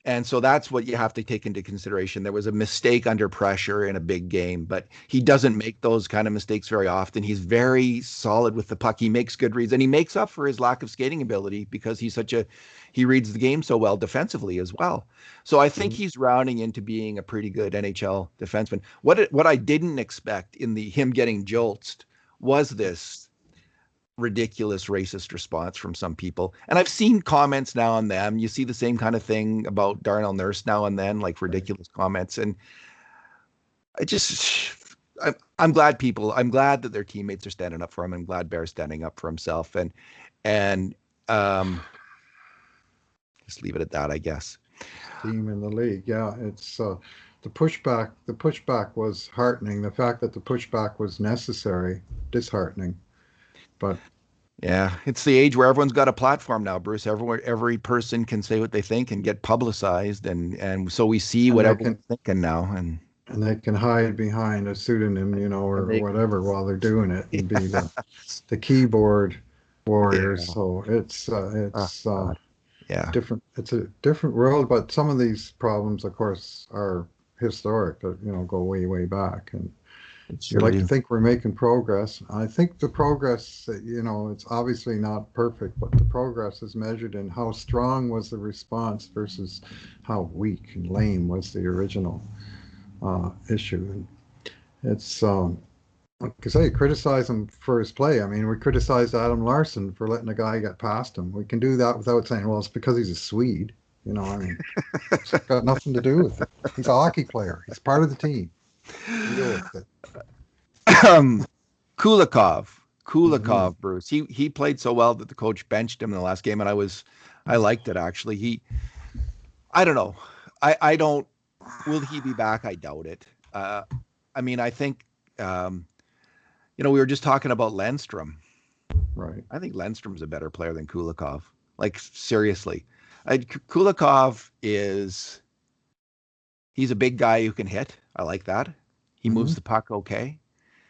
And so that's what you have to take into consideration. There was a mistake under pressure in a big game, but he doesn't make those kind of mistakes very often. He's very solid with the puck. He makes good reads and he makes up for his lack of skating ability because he reads the game so well defensively as well. So I think Hmm. he's rounding into being a pretty good NHL defenseman. What I didn't expect in the him getting jolted was this ridiculous racist response from some people. And I've seen comments now and then. You see the same kind of thing about Darnell Nurse now and then, like Right. ridiculous comments. And I just, I'm glad that their teammates are standing up for him. I'm glad Bear's standing up for himself. And, um, just leave it at that, I guess. Team in the league. Yeah, it's the pushback. The pushback was heartening. The fact that the pushback was necessary, disheartening. But Yeah, it's the age where everyone's got a platform now, Bruce. Every person can say what they think and get publicized, and so we see and what they can everyone's thinking now, hide behind a pseudonym, and or they, whatever while they're doing it, and be yeah, the keyboard warriors. yeah. So Oh it's God, yeah, different. It's a different world. But some of these problems, of course, are historic. That go way back, and it we sure like to do. think we're making progress. I think the progress, it's obviously not perfect, but the progress is measured in how strong was the response versus how weak and lame was the original issue. And it's like I say, criticize him for his play. I mean, we criticized Adam Larsson for letting a guy get past him. We can do that without saying, well, it's because he's a Swede. I mean, it's got nothing to do with it. He's a hockey player. He's part of the team. Deal with it. um, Kulikov, Hmm. Bruce. He played so well that the coach benched him in the last game, and I liked it actually. I don't know. I don't. Will he be back? I doubt it. I mean, I think um, we were just talking about Lindstrom. Right. I think Lindstrom's a better player than Kulikov. Like seriously, Kulikov is he's a big guy who can hit. I like that. He moves Hmm. the puck okay,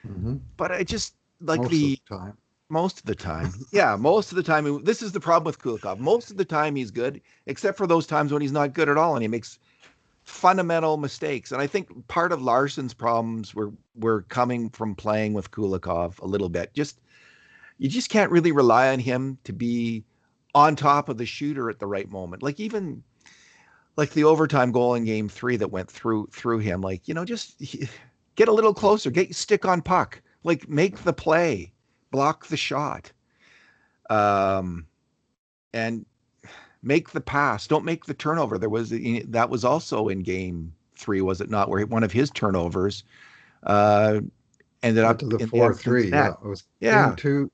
Hmm. but I just like Most of the the time. most of the time. Yeah, most of the time. This is the problem with Kulikov. Most of the time he's good, except for those times when he's not good at all and he makes fundamental mistakes. And I think part of Larsson's problems were coming from playing with Kulikov a little bit. Just you just can't really rely on him to be on top of the shooter at the right moment. Like even like the overtime goal in game 3 that went through him, like, just get a little closer, get stick on puck, like make the play, block the shot. Um and make the pass, don't make the turnover. That was also in game 3, was it not, where one of his turnovers uh ended Led up to the in the 4-3. Edmonton Yeah, net. it was Yeah. game two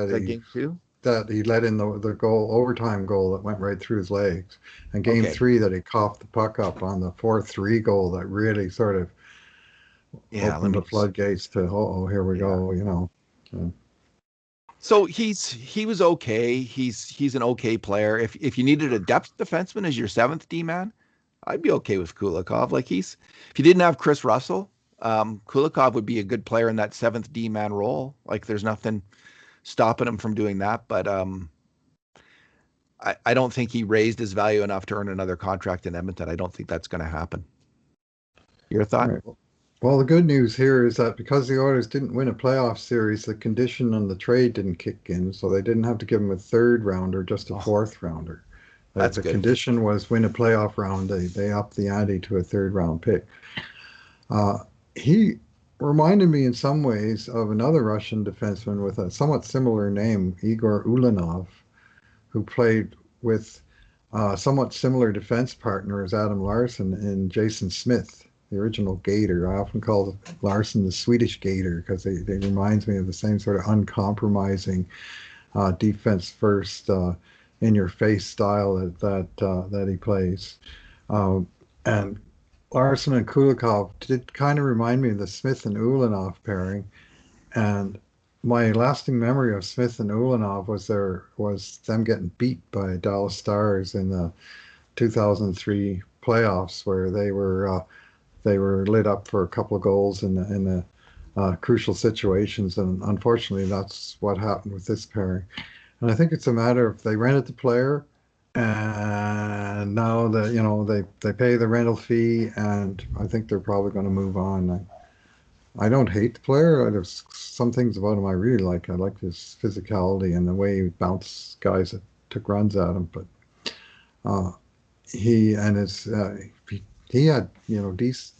Is that game 2? that he let in the goal, overtime goal that went right through his legs, and game Okay. three that he coughed the puck up on the 4-3 goal that really sort of Yeah, let opened me the just floodgates to here we yeah. go. So, So he was okay. He's an okay player. If you needed a depth defenseman as your seventh D man, I'd be okay with Kulikov. Like if you didn't have Chris Russell, Kulikov would be a good player in that seventh D man role. Like there's nothing stopping him from doing that. But I don't think he raised his value enough to earn another contract in Edmonton. I don't think that's going to happen. Your All thought? right. Well, the good news here is that because the Oilers didn't win a playoff series, the condition on the trade didn't kick in, so they didn't have to give him a third rounder, just a Oh, fourth rounder. that's The good. condition was win a playoff round. They upped the ante to a third round pick. Uh, he reminded me in some ways of another Russian defenseman with a somewhat similar name, Igor Ulanov, who played with somewhat similar defense partner as Adam Larsson and Jason Smith, the original Gator. I often call Larsson the Swedish Gator because they reminds me of the same sort of uncompromising defense first, in your face style that he plays. Um, and Larsson and Kulikov did kind of remind me of the Smith and Ulanov pairing. And my lasting memory of Smith and Ulanov was them getting beat by Dallas Stars in the 2003 playoffs, where they were lit up for a couple of goals in the crucial situations, and unfortunately, that's what happened with this pairing. And I think it's a matter of they rented the player, and now that they pay the rental fee, and I think they're probably going to move on. I don't hate the player. There's some things about him I really like. I like his physicality and the way he bounced guys that took runs at him. But uh, he and his he had decent.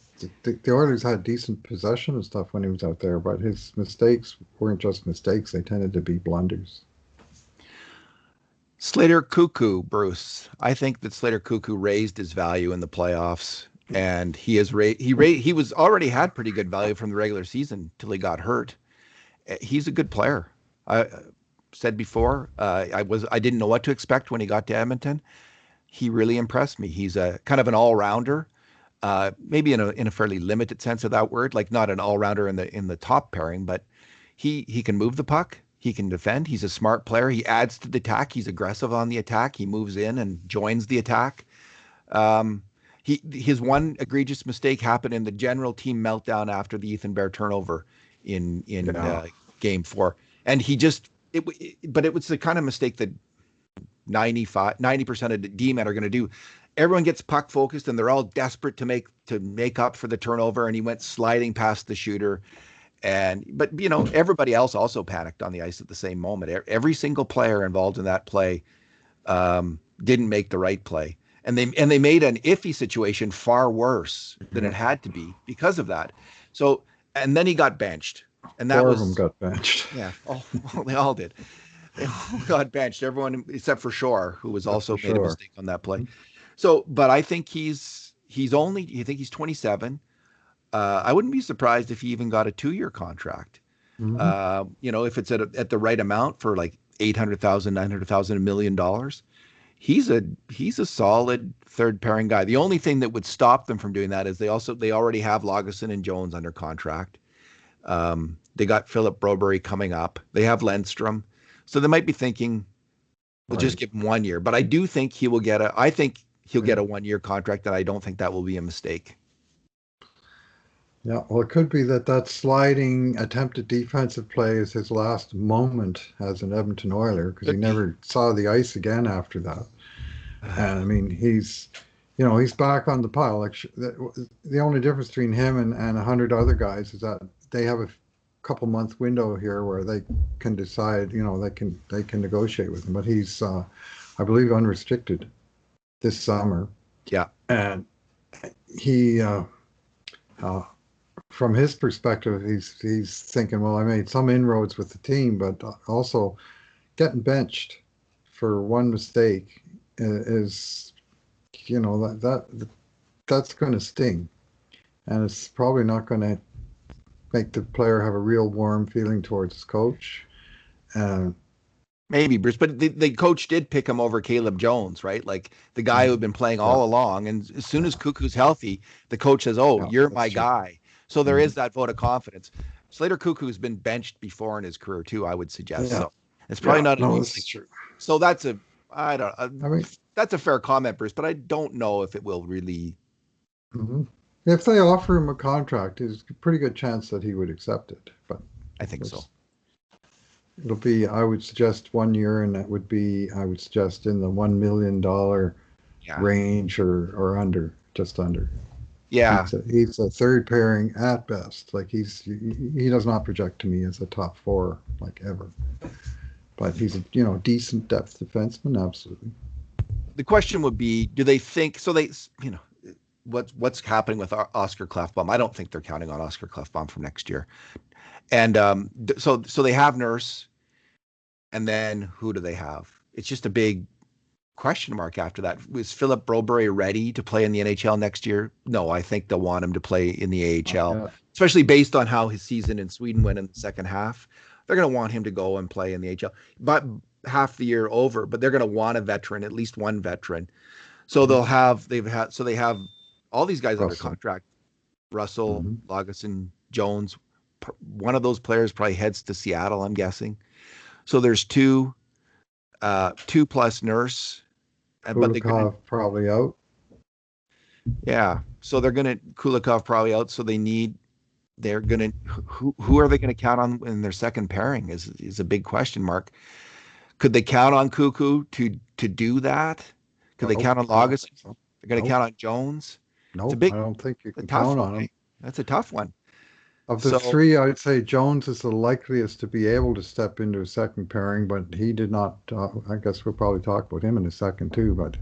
The Oilers had decent possession and stuff when he was out there, but his mistakes weren't just mistakes. They tended to be blunders. Slater Cuckoo, Bruce. I think that Slater Cuckoo raised his value in the playoffs, and he was already had pretty good value from the regular season till he got hurt. He's a good player. I said before, I didn't know what to expect when he got to Edmonton. He really impressed me. He's a kind of an all rounder, maybe in a fairly limited sense of that word, like not an all rounder in the top pairing, but he can move the puck. He can defend. He's a smart player. He adds to the attack. He's aggressive on the attack. He moves in and joins the attack. Um, his one egregious mistake happened in the general team meltdown after the Ethan Bear turnover in Yeah, game 4, and but it was the kind of mistake that 90% of the D-men are going to do. Everyone gets puck focused and they're all desperate to make up for the turnover, and he went sliding past the shooter. But everybody else also panicked on the ice at the same moment. Every single player involved in that play didn't make the right play, and they made an iffy situation far worse than it yeah. had to be because of that. So, and then he got benched, and that Four of them was, got benched. yeah. Oh, well, they all did. They all got benched. Everyone except for Shore, who was That's for also made a sure. mistake on that play. So, but I think he's only. You think he's 27? I wouldn't be surprised if he even got a 2-year contract. Mm-hmm. If it's at the right amount for like 800,000, 900,000, $1 million, he's a solid third pairing guy. The only thing that would stop them from doing that is they already have Lagesson and Jones under contract. They got Philip Broberry coming up. They have Lindstrom, so they might be thinking we'll just Right. give him 1 year. But I do think he will get a. I think he'll Yeah. get a 1-year contract, and I don't think that will be a mistake. Yeah. Well, it could be that sliding attempted defensive play is his last moment as an Edmonton Oiler because he Could be. never saw the ice again after that. And I mean, he's back on the pile. Like the only difference between him and 100 other guys is that they have a couple month window here where they can decide. They can negotiate with him. But he's, I believe, unrestricted this summer, Yeah. and he, uh, from his perspective, he's thinking, well, I made some inroads with the team, but also getting benched for one mistake is, that's going to sting, and it's probably not going to make the player have a real warm feeling towards his coach. And Maybe Bruce, but the coach did pick him over Caleb Jones, right? Like the guy who had been playing yeah, all along. And as soon as yeah, Cuckoo's healthy, the coach says, "Oh, yeah, you're that's my true. guy." So there Mhm. is that vote of confidence. Slater Cuckoo's been benched before in his career too, I would suggest. Yeah, So it's probably yeah, not a no, new this is thing. true. So that's a, I don't, I mean, that's a fair comment, Bruce, but I don't know if it will really. mhm. If they offer him a contract, there's a pretty good chance that he would accept it. But I think so. it's It'll be, I would suggest 1 year, and that would be, I would suggest in the $1 million Yeah. range or under, just under. Yeah. He's a third pairing at best. Like he does not project to me as a top four like ever. But he's a decent depth defenseman, absolutely. The question would be, do they think so? You know, what's happening with Oscar Klefbom? I don't think they're counting on Oscar Klefbom from next year. And so they have Nurse, and then who do they have? It's just a big question mark after that. Was Philip Broberry ready to play in the NHL next year? No, I think they'll want him to play in the AHL, especially based on how his season in Sweden went in the second half. They're going to want him to go and play in the AHL, but half the year over. But they're going to want a veteran, at least one veteran. So they have all these guys under contract. Russell, Lagesson, Jones. One of those players probably heads to Seattle, I'm guessing. So there's two plus Nurse. But Kulikov probably out. Yeah. So Kulikov probably out. So who are they going to count on in their second pairing is a big question mark. Could they count on Cuckoo to do that? Could they count on Lagesson? So. They're going to count on Jones? No, I don't think you can count on him. That's a tough one. Of the three, I'd say Jones is the likeliest to be able to step into a second pairing, but he did not. I guess we'll probably talk about him in a second too, but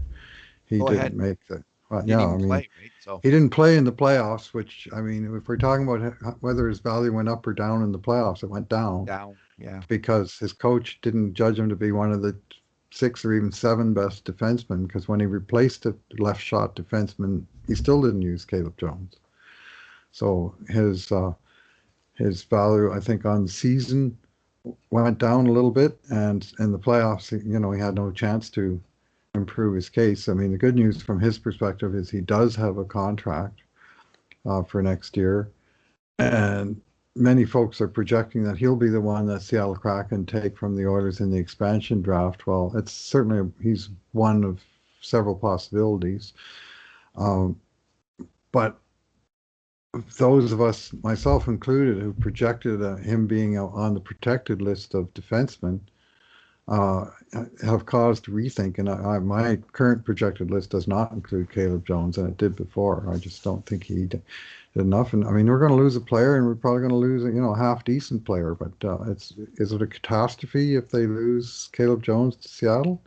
he didn't make the. Well, yeah, I mean, play, right? So. He didn't play in the playoffs, which I mean, if we're talking about whether his value went up or down in the playoffs, it went down. Down, yeah. Because his coach didn't judge him to be one of the 6 or even 7 best defensemen. Because when he replaced a left shot defenseman, he still didn't use Caleb Jones. So his value, I think, on the season went down a little bit, and in the playoffs, he had no chance to improve his case. I mean, the good news from his perspective is he does have a contract for next year, and many folks are projecting that he'll be the one that Seattle Kraken take from the Oilers in the expansion draft. Well, it's certainly he's one of several possibilities, but those of us, myself included, who projected him being on the protected list of defensemen have caused rethink. And my current projected list does not include Caleb Jones, and it did before. I just don't think he did enough. And I mean, we're going to lose a player, and we're probably going to lose a half decent player. But is it a catastrophe if they lose Caleb Jones to Seattle?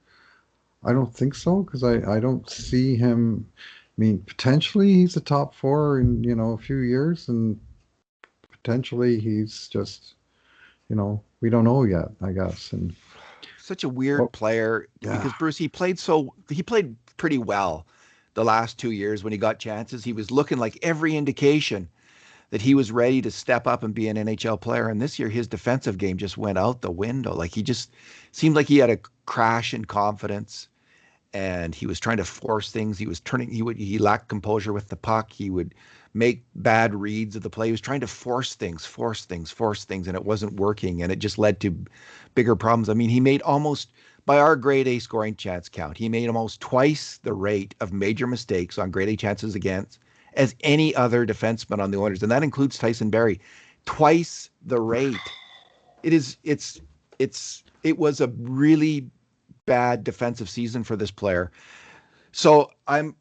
I don't think so, because I don't see him. I mean, potentially he's a top 4 in, a few years, and potentially he's just, we don't know yet, I guess. And such a weird player because Bruce, he played pretty well the last 2 years when he got chances. He was looking like every indication that he was ready to step up and be an NHL player. And this year, his defensive game just went out the window. Like he just seemed like he had a crash in confidence. And he was trying to force things. He lacked composure with the puck. He would make bad reads of the play. He was trying to force things, and it wasn't working. And it just led to bigger problems. I mean, he made almost, by our grade A scoring chance count, he made almost twice the rate of major mistakes on grade A chances against as any other defenseman on the Oilers. And that includes Tyson Barrie. Twice the rate. It was a really bad defensive season for this player. So I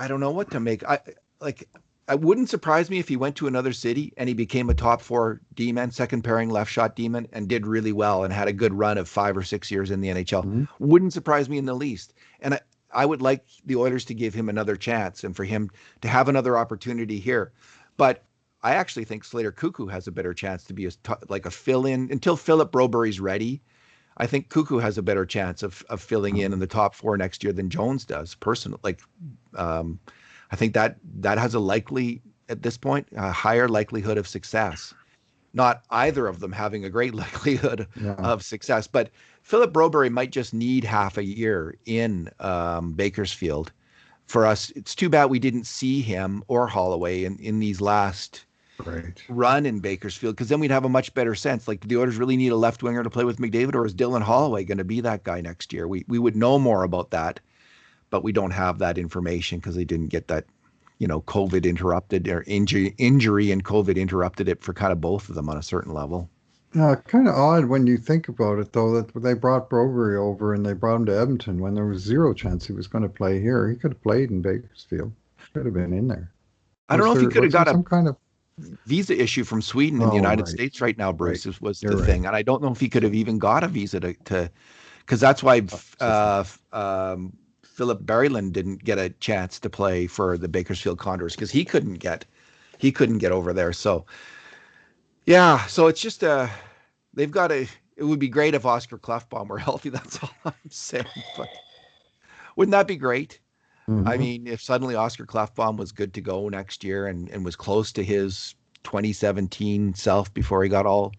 don't know what to make. I wouldn't surprise me if he went to another city and he became a top 4 D-man, second pairing left shot D-man, and did really well and had a good run of 5 or 6 years in the NHL. Mm-hmm. Wouldn't surprise me in the least. And I would like the Oilers to give him another chance and for him to have another opportunity here. But I actually think Slater Cuckoo has a better chance to be a fill-in until Philip Broberry's ready. I think Cuckoo has a better chance of filling in the top 4 next year than Jones does. Personally, I think that has at this point, a higher likelihood of success. Not either of them having a great likelihood of success, but Philip Broberry might just need half a year in Bakersfield for us. It's too bad we didn't see him or Holloway in these last run in Bakersfield, because then we'd have a much better sense. Like, do the Oilers really need a left winger to play with McDavid, or is Dylan Holloway going to be that guy next year? We would know more about that, but we don't have that information because they didn't get that, COVID interrupted, or injury and COVID interrupted it for kind of both of them on a certain level. Kind of odd when you think about it, though, that they brought Brovary over and they brought him to Edmonton when there was zero chance he was going to play here. He could have played in Bakersfield. Could have been in there. I don't know if he could have Was there got a some kind of? visa issue from Sweden in the Oh, United right, States right now, right. Bruce, was You're the right. thing. And I don't know if he could have even got a visa to because that's why That's the thing. Philip Berryland didn't get a chance to play for the Bakersfield Condors because he couldn't get over there. So yeah, so it's just they've got a. It would be great if Oscar Klefbom were healthy. That's all I'm saying. But wouldn't that be great? I Hmm. mean, if suddenly Oscar Klefbom was good to go next year and was close to his 2017 self before he got all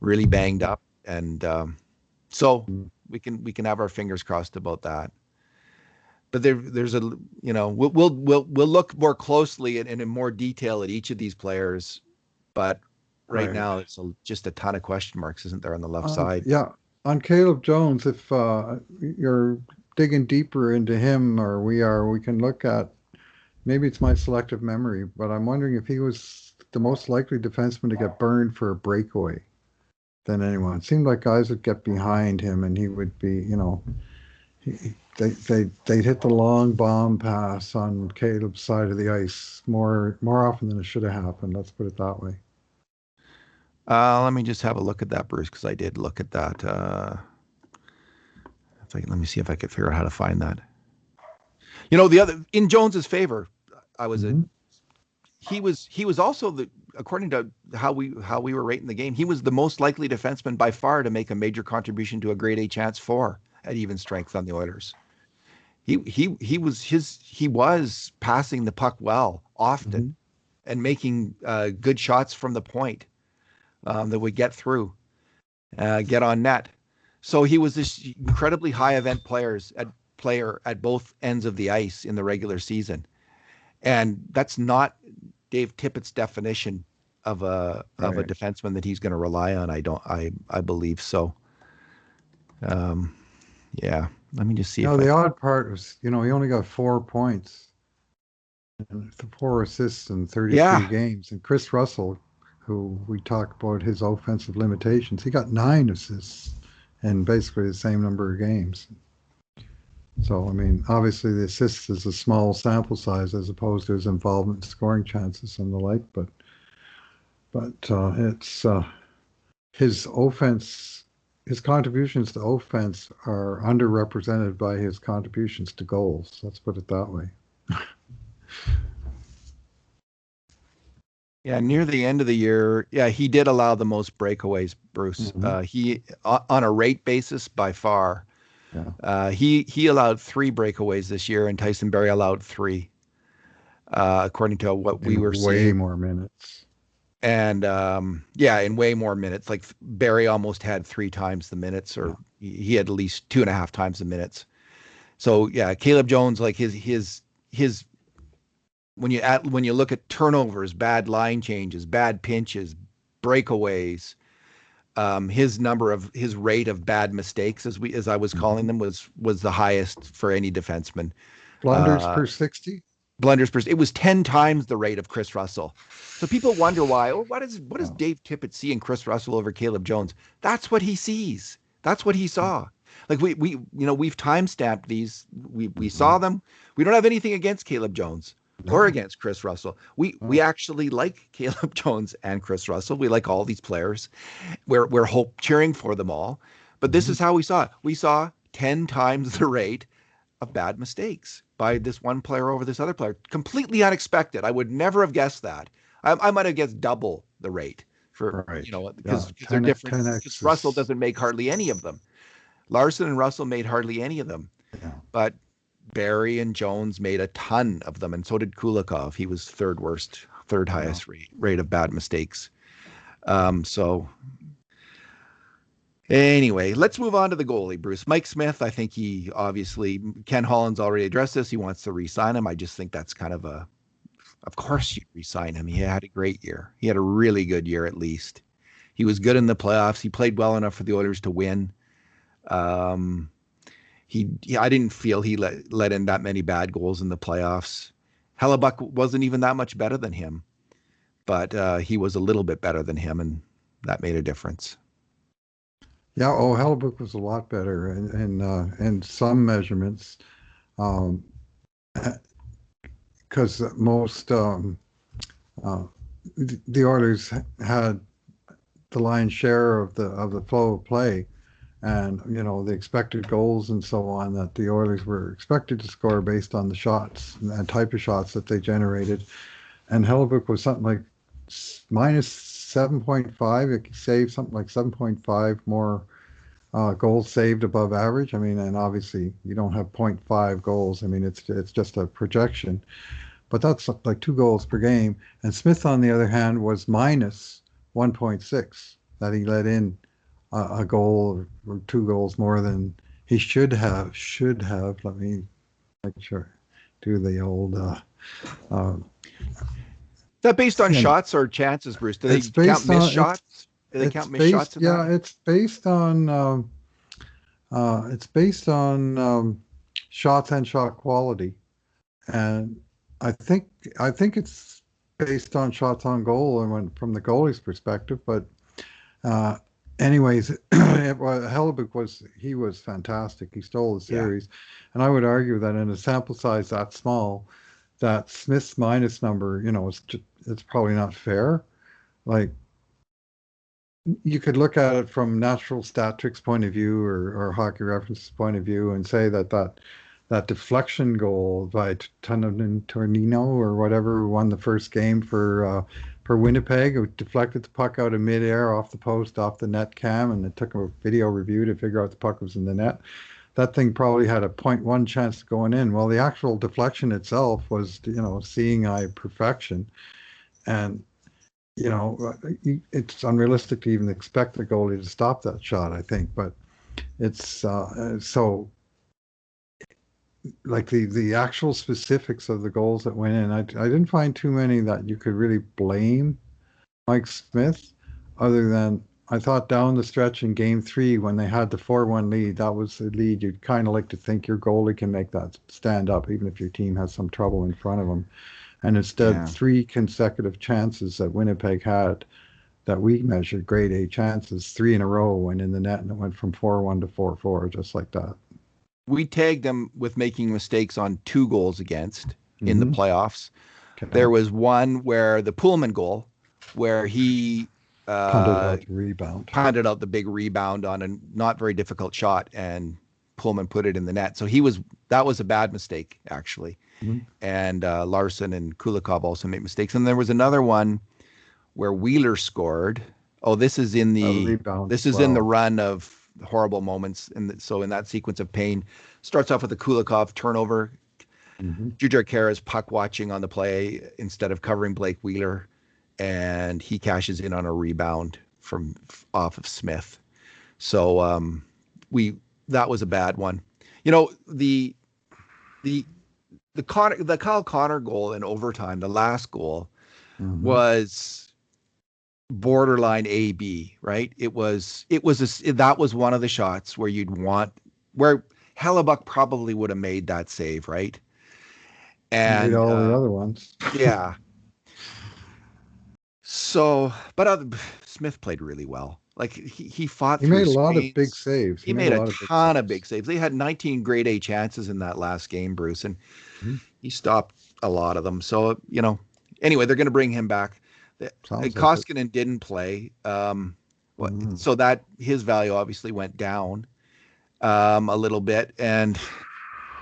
really banged up, and so we can have our fingers crossed about that. But there's a we'll look more closely and in more detail at each of these players. But right Right. now, it's just a ton of question marks, isn't there, on the left side? Yeah, on Caleb Jones, if you're digging deeper into him, or we are, we can look at maybe it's my selective memory, but I'm wondering if he was the most likely defenseman to get burned for a breakaway than anyone. It seemed like guys would get behind him and he would be, they'd hit the long bomb pass on Caleb's side of the ice more often than it should have happened. Let's put it that way. Let me just have a look at that, Bruce, because I did look at that. Let me see if I could figure out how to find that. The other in Jones's favor, I was a Hmm. he was also the according to how we were rating the game, he was the most likely defenseman by far to make a major contribution to a grade A chance for at even strength on the Oilers. He was passing the puck well often Hmm. and making good shots from the point that would get through, get on net. So he was this incredibly high event player at both ends of the ice in the regular season, and that's not Dave Tippett's definition of a Right. defenseman that he's going to rely on. I believe so. Um, yeah. Let me just see if I The can. odd part was, he only got 4 points and 4 assists in 33 Yeah. games. And Chris Russell, who we talk about his offensive limitations, he got 9 assists in basically the same number of games. So, I mean, obviously the assists is a small sample size as opposed to his involvement in scoring chances and the like, but it's his offense, his contributions to offense are underrepresented by his contributions to goals. Let's put it that way. Yeah, near the end of the year, yeah, he did allow the most breakaways, Bruce. Hmm. He on a rate basis by far. Yeah, He allowed 3 breakaways this year, and Tyson Barrie allowed 3, according to what we in were way seeing. more minutes. And yeah, in way more minutes. Like Barrie almost had 3 times the minutes, Yeah. or he had at least 2.5 times the minutes. So yeah, Caleb Jones, like his when you look at turnovers, bad line changes, bad pinches, breakaways, his rate of bad mistakes, as I was calling Mhm. them, was the highest for any defenseman. Blunders Uh, per 60. Blunders per, it was 10 times the rate of Chris Russell. So people wonder why. Oh, what does Wow. Dave Tippett see in Chris Russell over Caleb Jones? That's what he sees. That's what he saw. Like we've time stamped these. We saw Mhm. them. We don't have anything against Caleb Jones or No. against Chris Russell. We Oh. actually like Caleb Jones and Chris Russell. We like all these players. We're hope cheering for them all. But this Mhm. is how we saw it. We saw 10 times the rate of bad mistakes by this one player over this other player. Completely unexpected. I would never have guessed that. I might have guessed double the rate for, Right. because Yeah. they're 10, different. Because 10x Russell is, doesn't make hardly any of them. Larson and Russell made hardly any of them, yeah. but Barrie and Jones made a ton of them, and so did Kulikov. He was third worst, third Yeah. highest rate of bad mistakes. So anyway, let's move on to the goalie, Bruce. Mike Smith, I think he obviously, Ken Holland's already addressed this. He wants to re-sign him. I just think that's kind of course you re-sign him. He had a great year. He had a really good year at least. He was good in the playoffs. He played well enough for the Oilers to win. Um, I didn't feel he let in that many bad goals in the playoffs. Hellebuck wasn't even that much better than him, but he was a little bit better than him, and that made a difference. Yeah, Hellebuck was a lot better in some measurements, because most uh, the Oilers had the lion's share of the flow of play, and the expected goals and so on that the Oilers were expected to score based on the shots and type of shots that they generated. And Hellebuck was something like minus 7.5. It saved something like 7.5 more goals saved above average. I mean, and obviously you don't have point 0.5 goals. I mean, it's just a projection, but that's like 2 goals per game. And Smith, on the other hand, was minus 1.6, that he let in a goal or 2 goals more than he should have. Let me make sure. Do the old. Is that based on shots or chances, Bruce? Do they count missed shots? Do they count missed shots? Yeah, it's based on shots and shot quality, and I think it's based on shots on goal and from the goalie's perspective. But anyways, Hellebuck was fantastic. He stole the series, and I would argue that in a sample size that small, that Smith's minus number, it's probably not fair. Like, you could look at it from Natural Stat Tricks point of view or Hockey Reference's point of view and say that deflection goal by Tornino or whatever, who won the first game for Winnipeg, who deflected the puck out of midair off the post, off the net cam, and it took a video review to figure out the puck was in the net. That thing probably had a 0.1 chance of going in. Well, the actual deflection itself was, seeing eye perfection. And, it's unrealistic to even expect the goalie to stop that shot, I think. But it's so, like, the actual specifics of the goals that went in, I didn't find too many that you could really blame Mike Smith, other than I thought down the stretch in Game 3 when they had the 4-1 lead, that was the lead you'd kind of like to think your goalie can make that stand up, even if your team has some trouble in front of them. And instead, 3 consecutive chances that Winnipeg had that we measured, grade A chances, 3 in a row went in the net, and it went from 4-1 to 4-4, just like that. We tagged them with making mistakes on 2 goals against in the playoffs. Okay. There was one where the Pullman goal, where he punted out the big rebound on a not very difficult shot, and Pullman put it in the net. So that was a bad mistake, actually. Mm-hmm. And Larsson and Kulikov also made mistakes. And there was another one where Wheeler scored. Oh, this is in the in the run of horrible moments. And so in that sequence of pain, starts off with a Kulikov turnover. Mm-hmm. Jujhar Khaira's puck watching on the play instead of covering Blake Wheeler, and he cashes in on a rebound from off of Smith. So that was a bad one. The Kyle Connor goal in overtime, the last goal, was borderline AB, right? That was one of the shots where Hellebuck probably would have made that save, right? And all the other ones. Yeah. So, but Smith played really well. Like, he fought. He made a lot of big saves. He made a ton of big saves. They had 19 grade A chances in that last game, Bruce, and he stopped a lot of them. So, anyway, they're going to bring him back. Koskinen didn't play. So that his value obviously went down a little bit, and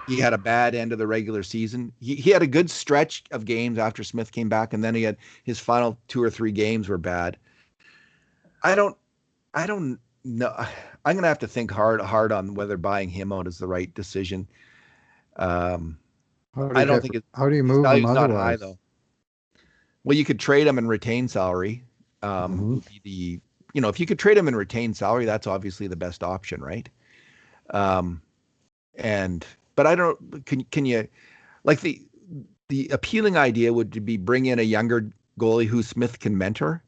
he had a bad end of the regular season. He had a good stretch of games after Smith came back, and then he had his final 2 or 3 games were bad. I don't know. I'm going to have to think hard on whether buying him out is the right decision. How do you move him otherwise? Not high, though. Well, you could trade him and retain salary. If you could trade him and retain salary, that's obviously the best option, right? But I don't. Can you, like, the appealing idea would be bring in a younger goalie who Smith can mentor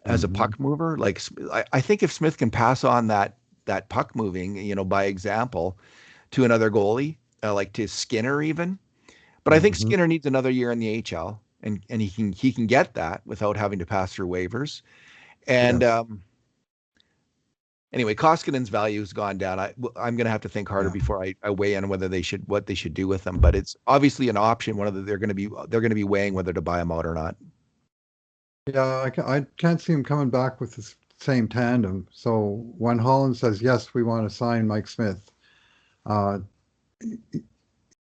as a puck mover. Like, I think if Smith can pass on that puck moving, by example, to another goalie, like to Skinner even. But I think Skinner needs another year in the AHL, and he can get that without having to pass through waivers. And Anyway, Koskinen's value has gone down. I'm going to have to think harder Yeah. before I weigh in whether what they should do with them. But it's obviously an option. They're going to be weighing whether to buy him out or not. Yeah, I can't see him coming back with the same tandem. So when Holland says, yes, we want to sign Mike Smith, uh,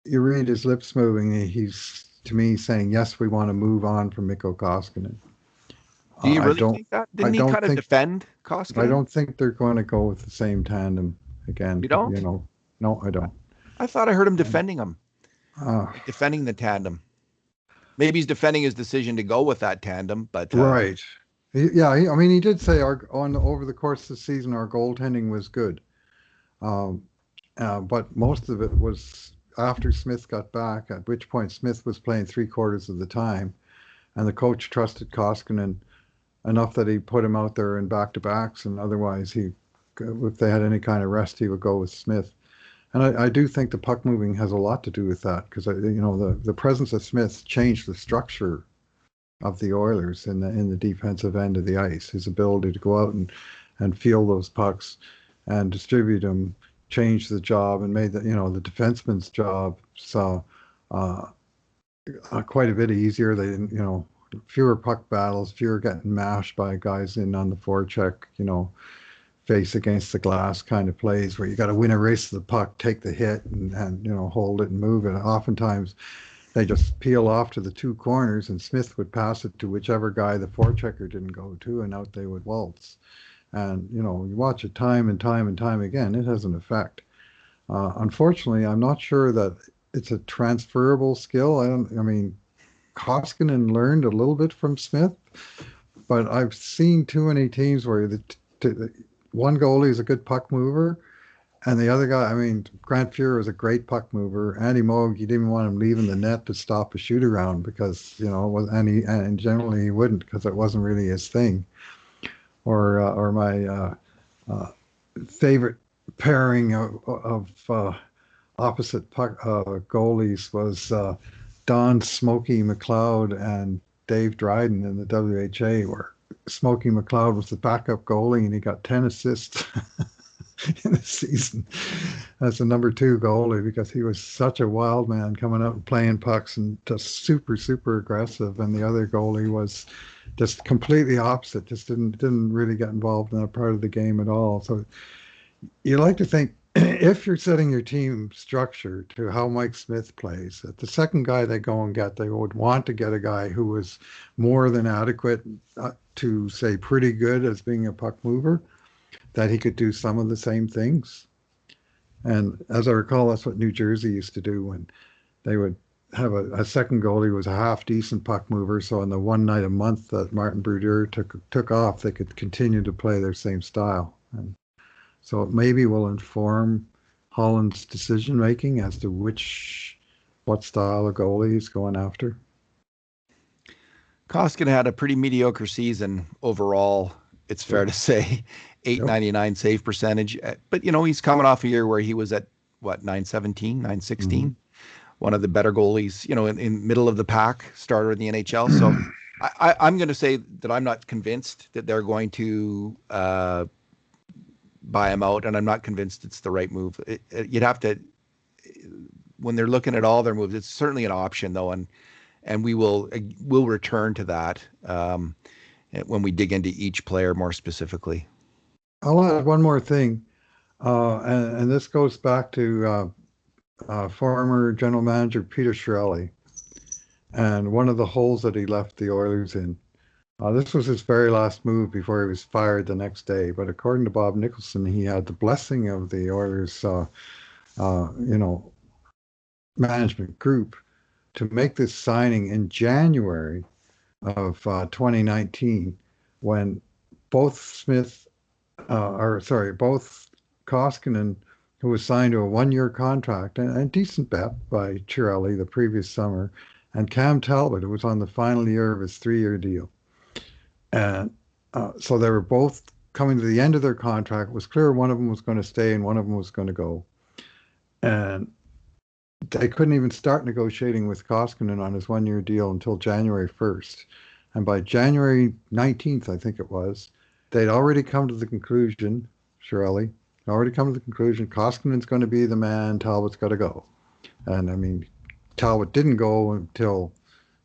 you read his lips moving. He's, to me, saying, yes, we want to move on from Mikko Koskinen. Do you I really don't, think that? I Didn't he don't kind of think, defend I Koskinen? don't think they're going to go with the same tandem again. You don't? No, I don't. I thought I heard him And, defending him, uh, defending the tandem. Maybe he's defending his decision to go with that tandem, but right. I mean, he did say over the course of the season, our goaltending was good. Um, but most of it was after Smith got back, at which point Smith was playing 3/4 of the time, and the coach trusted Koskinen enough that he put him out there in back-to-backs, and otherwise if they had any kind of rest, he would go with Smith. And I do think the puck moving has a lot to do with that because the presence of Smith changed the structure of the Oilers in the defensive end of the ice. His ability to go out and feel those pucks and distribute them changed the job and made the defenseman's job quite a bit easier. They didn't, fewer puck battles, fewer getting mashed by guys in on the forecheck, face against the glass kind of plays where you got to win a race to the puck, take the hit and hold it and move it. Oftentimes they just peel off to the two corners and Smith would pass it to whichever guy the forechecker didn't go to and out they would waltz. And, you watch it time and time and time again, it has an effect. Unfortunately, I'm not sure that it's a transferable skill. I mean, Koskinen learned a little bit from Smith, but I've seen too many teams where one goalie is a good puck mover, and the other guy, I mean, Grant Fuhrer was a great puck mover. Andy Moog, you didn't want him leaving the net to stop a shoot around because, and generally he wouldn't because it wasn't really his thing. Or my favorite pairing of opposite puck goalies was Don Smokey McLeod and Dave Dryden in the WHA, where Smokey McLeod was the backup goalie and he got 10 assists in the season as the number 2 goalie because he was such a wild man coming out and playing pucks and just super, super aggressive. And the other goalie was just completely opposite, just didn't really get involved in that part of the game at all. So you like to think if you're setting your team structure to how Mike Smith plays, that the second guy they go and get, they would want to get a guy who was more than adequate to say pretty good as being a puck mover, that he could do some of the same things. And as I recall, that's what New Jersey used to do when they would have a second goalie who was a half decent puck mover. So on the one night a month that Martin Brodeur took off, they could continue to play their same style. And so it maybe will inform Holland's decision making as to what style of goalie he's going after. Koskinen had a pretty mediocre season overall. It's fair to say, 899 save percentage. But he's coming off a year where he was at 917, 916. Mm-hmm. One of the better goalies, in middle of the pack, starter in the NHL. So I'm going to say that I'm not convinced that they're going to buy him out, and I'm not convinced it's the right move. You'd have to, when they're looking at all their moves, it's certainly an option though, and we'll return to that when we dig into each player more specifically. I'll add one more thing, and this goes back to former general manager Peter Chiarelli, and one of the holes that he left the Oilers in. This was his very last move before he was fired the next day. But according to Bob Nicholson, he had the blessing of the Oilers, management group to make this signing in January of 2019, when both Koskinen, who was signed to a 1-year contract and decent bet by Chiarelli the previous summer, and Cam Talbot, who was on the final year of his 3-year deal. And so they were both coming to the end of their contract. It was clear one of them was going to stay and one of them was going to go. And they couldn't even start negotiating with Koskinen on his 1-year deal until January 1st. And by January 19th, I think it was, they'd already come to the conclusion, Shirelli. Already come to the conclusion Koskinen's going to be the man. Talbot's got to go. And I mean, Talbot didn't go until,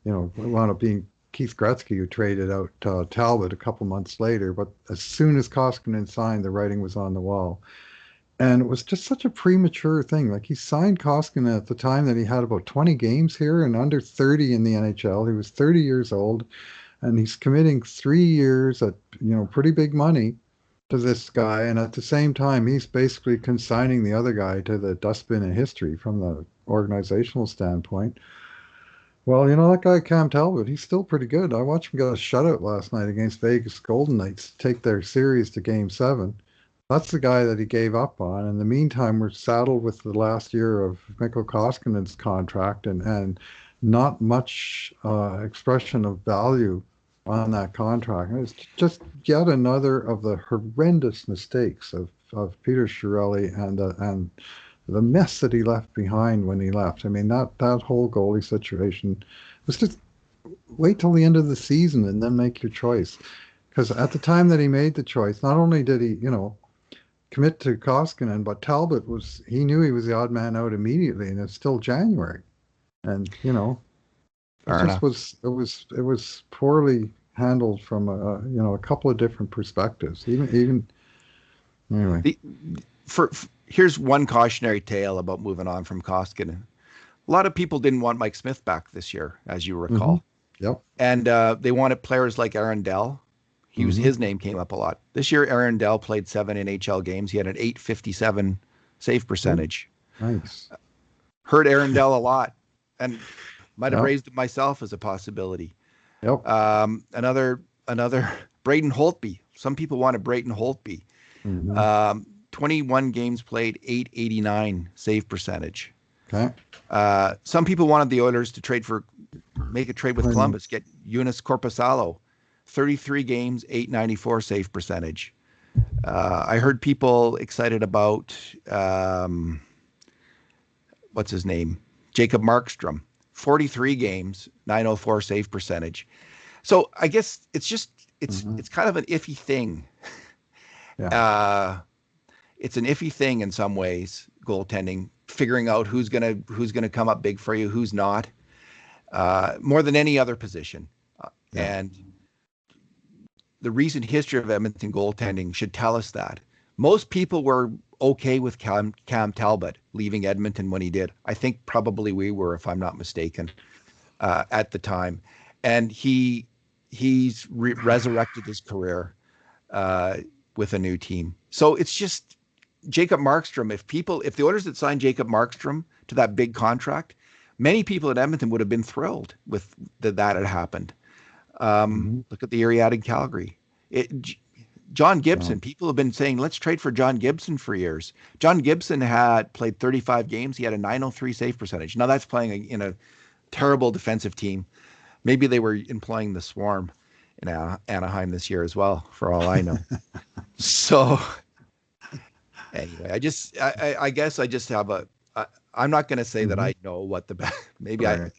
it wound up being Keith Gretzky who traded out Talbot a couple months later. But as soon as Koskinen signed, the writing was on the wall. And it was just such a premature thing. Like he signed Koskinen at the time that he had about 20 games here and under 30 in the NHL. He was 30 years old, and he's committing 3 years at pretty big money to this guy. And at the same time, he's basically consigning the other guy to the dustbin of history from the organizational standpoint. Well, that guy Cam Talbot, he's still pretty good. I watched him get a shutout last night against Vegas Golden Knights, take their series to Game 7. That's the guy that he gave up on. In the meantime, we're saddled with the last year of Mikko Koskinen's contract and not much expression of value on that contract. And it's just yet another of the horrendous mistakes of Peter Chiarelli and the mess that he left behind when he left. I mean, that whole goalie situation was just wait till the end of the season and then make your choice. Because at the time that he made the choice, not only did he, commit to Koskinen, but Talbot he knew he was the odd man out immediately, and it's still January. And, it was poorly handled from a couple of different perspectives. Even anyway. Here's one cautionary tale about moving on from Koskinen. A lot of people didn't want Mike Smith back this year, as you recall. Mm-hmm. Yep. And they wanted players like Aaron Dell. His name came up a lot. This year, Aaron Dell played 7 NHL games. He had an .857 save percentage. Nice. Heard Aaron Dell a lot, and might have raised it myself as a possibility. Yep. Another Braden Holtby. Some people wanted Braden Holtby. Mm-hmm. 21 games played, .889 save percentage. Okay. Some people wanted the Oilers to make a trade with Columbus, get Joonas Korpisalo. 33 games, .894 save percentage. I heard people excited about, what's his name? Jacob Markstrom. 43 games, .904 save percentage. So I guess it's kind of an iffy thing. Yeah. It's an iffy thing in some ways, goaltending, figuring out who's gonna come up big for you, who's not, more than any other position. And the recent history of Edmonton goaltending should tell us that. Most people were okay with Cam Talbot leaving Edmonton when he did. I think probably we were, if I'm not mistaken, at the time. And he's resurrected his career with a new team. So it's just Jacob Markstrom. If the Oilers had signed Jacob Markstrom to that big contract, many people at Edmonton would have been thrilled with that had happened. Look at the year he had in Calgary. John Gibson, people have been saying, let's trade for John Gibson for years. John Gibson had played 35 games. He had a .903 save percentage. Now that's playing in a terrible defensive team. Maybe they were employing the Swarm in Anaheim this year as well, for all I know. So anyway, I guess I just have I'm not going to say that I know what the best, maybe right.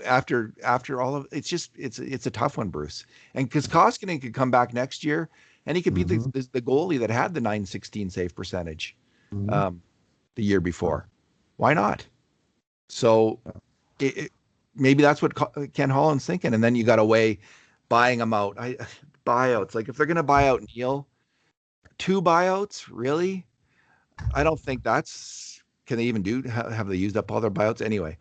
After all of it's a tough one, Bruce. And because Koskinen could come back next year and he could be the goalie that had the .916 save percentage the year before. Why not? So maybe that's what Ken Holland's thinking. And then you got to weigh buying them out. Buyouts. Like if they're going to buy out Neil, 2 buyouts, really? I don't think can they even have they used up all their buyouts anyway?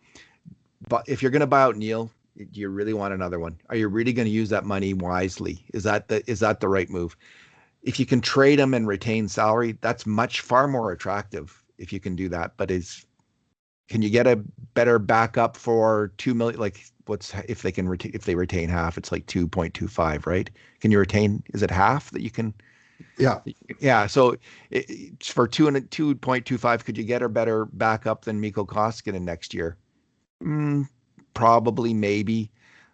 But if you're going to buy out Neil, do you really want another one? Are you really going to use that money wisely? Is that the right move? If you can trade him and retain salary, that's far more attractive if you can do that. But can you get a better backup for $2 million? Like if they retain half, it's like 2.25, right? Can you retain? Is it half that you can? Yeah. So for 2.25, could you get a better backup than Mikko Koskinen next year? Probably, maybe.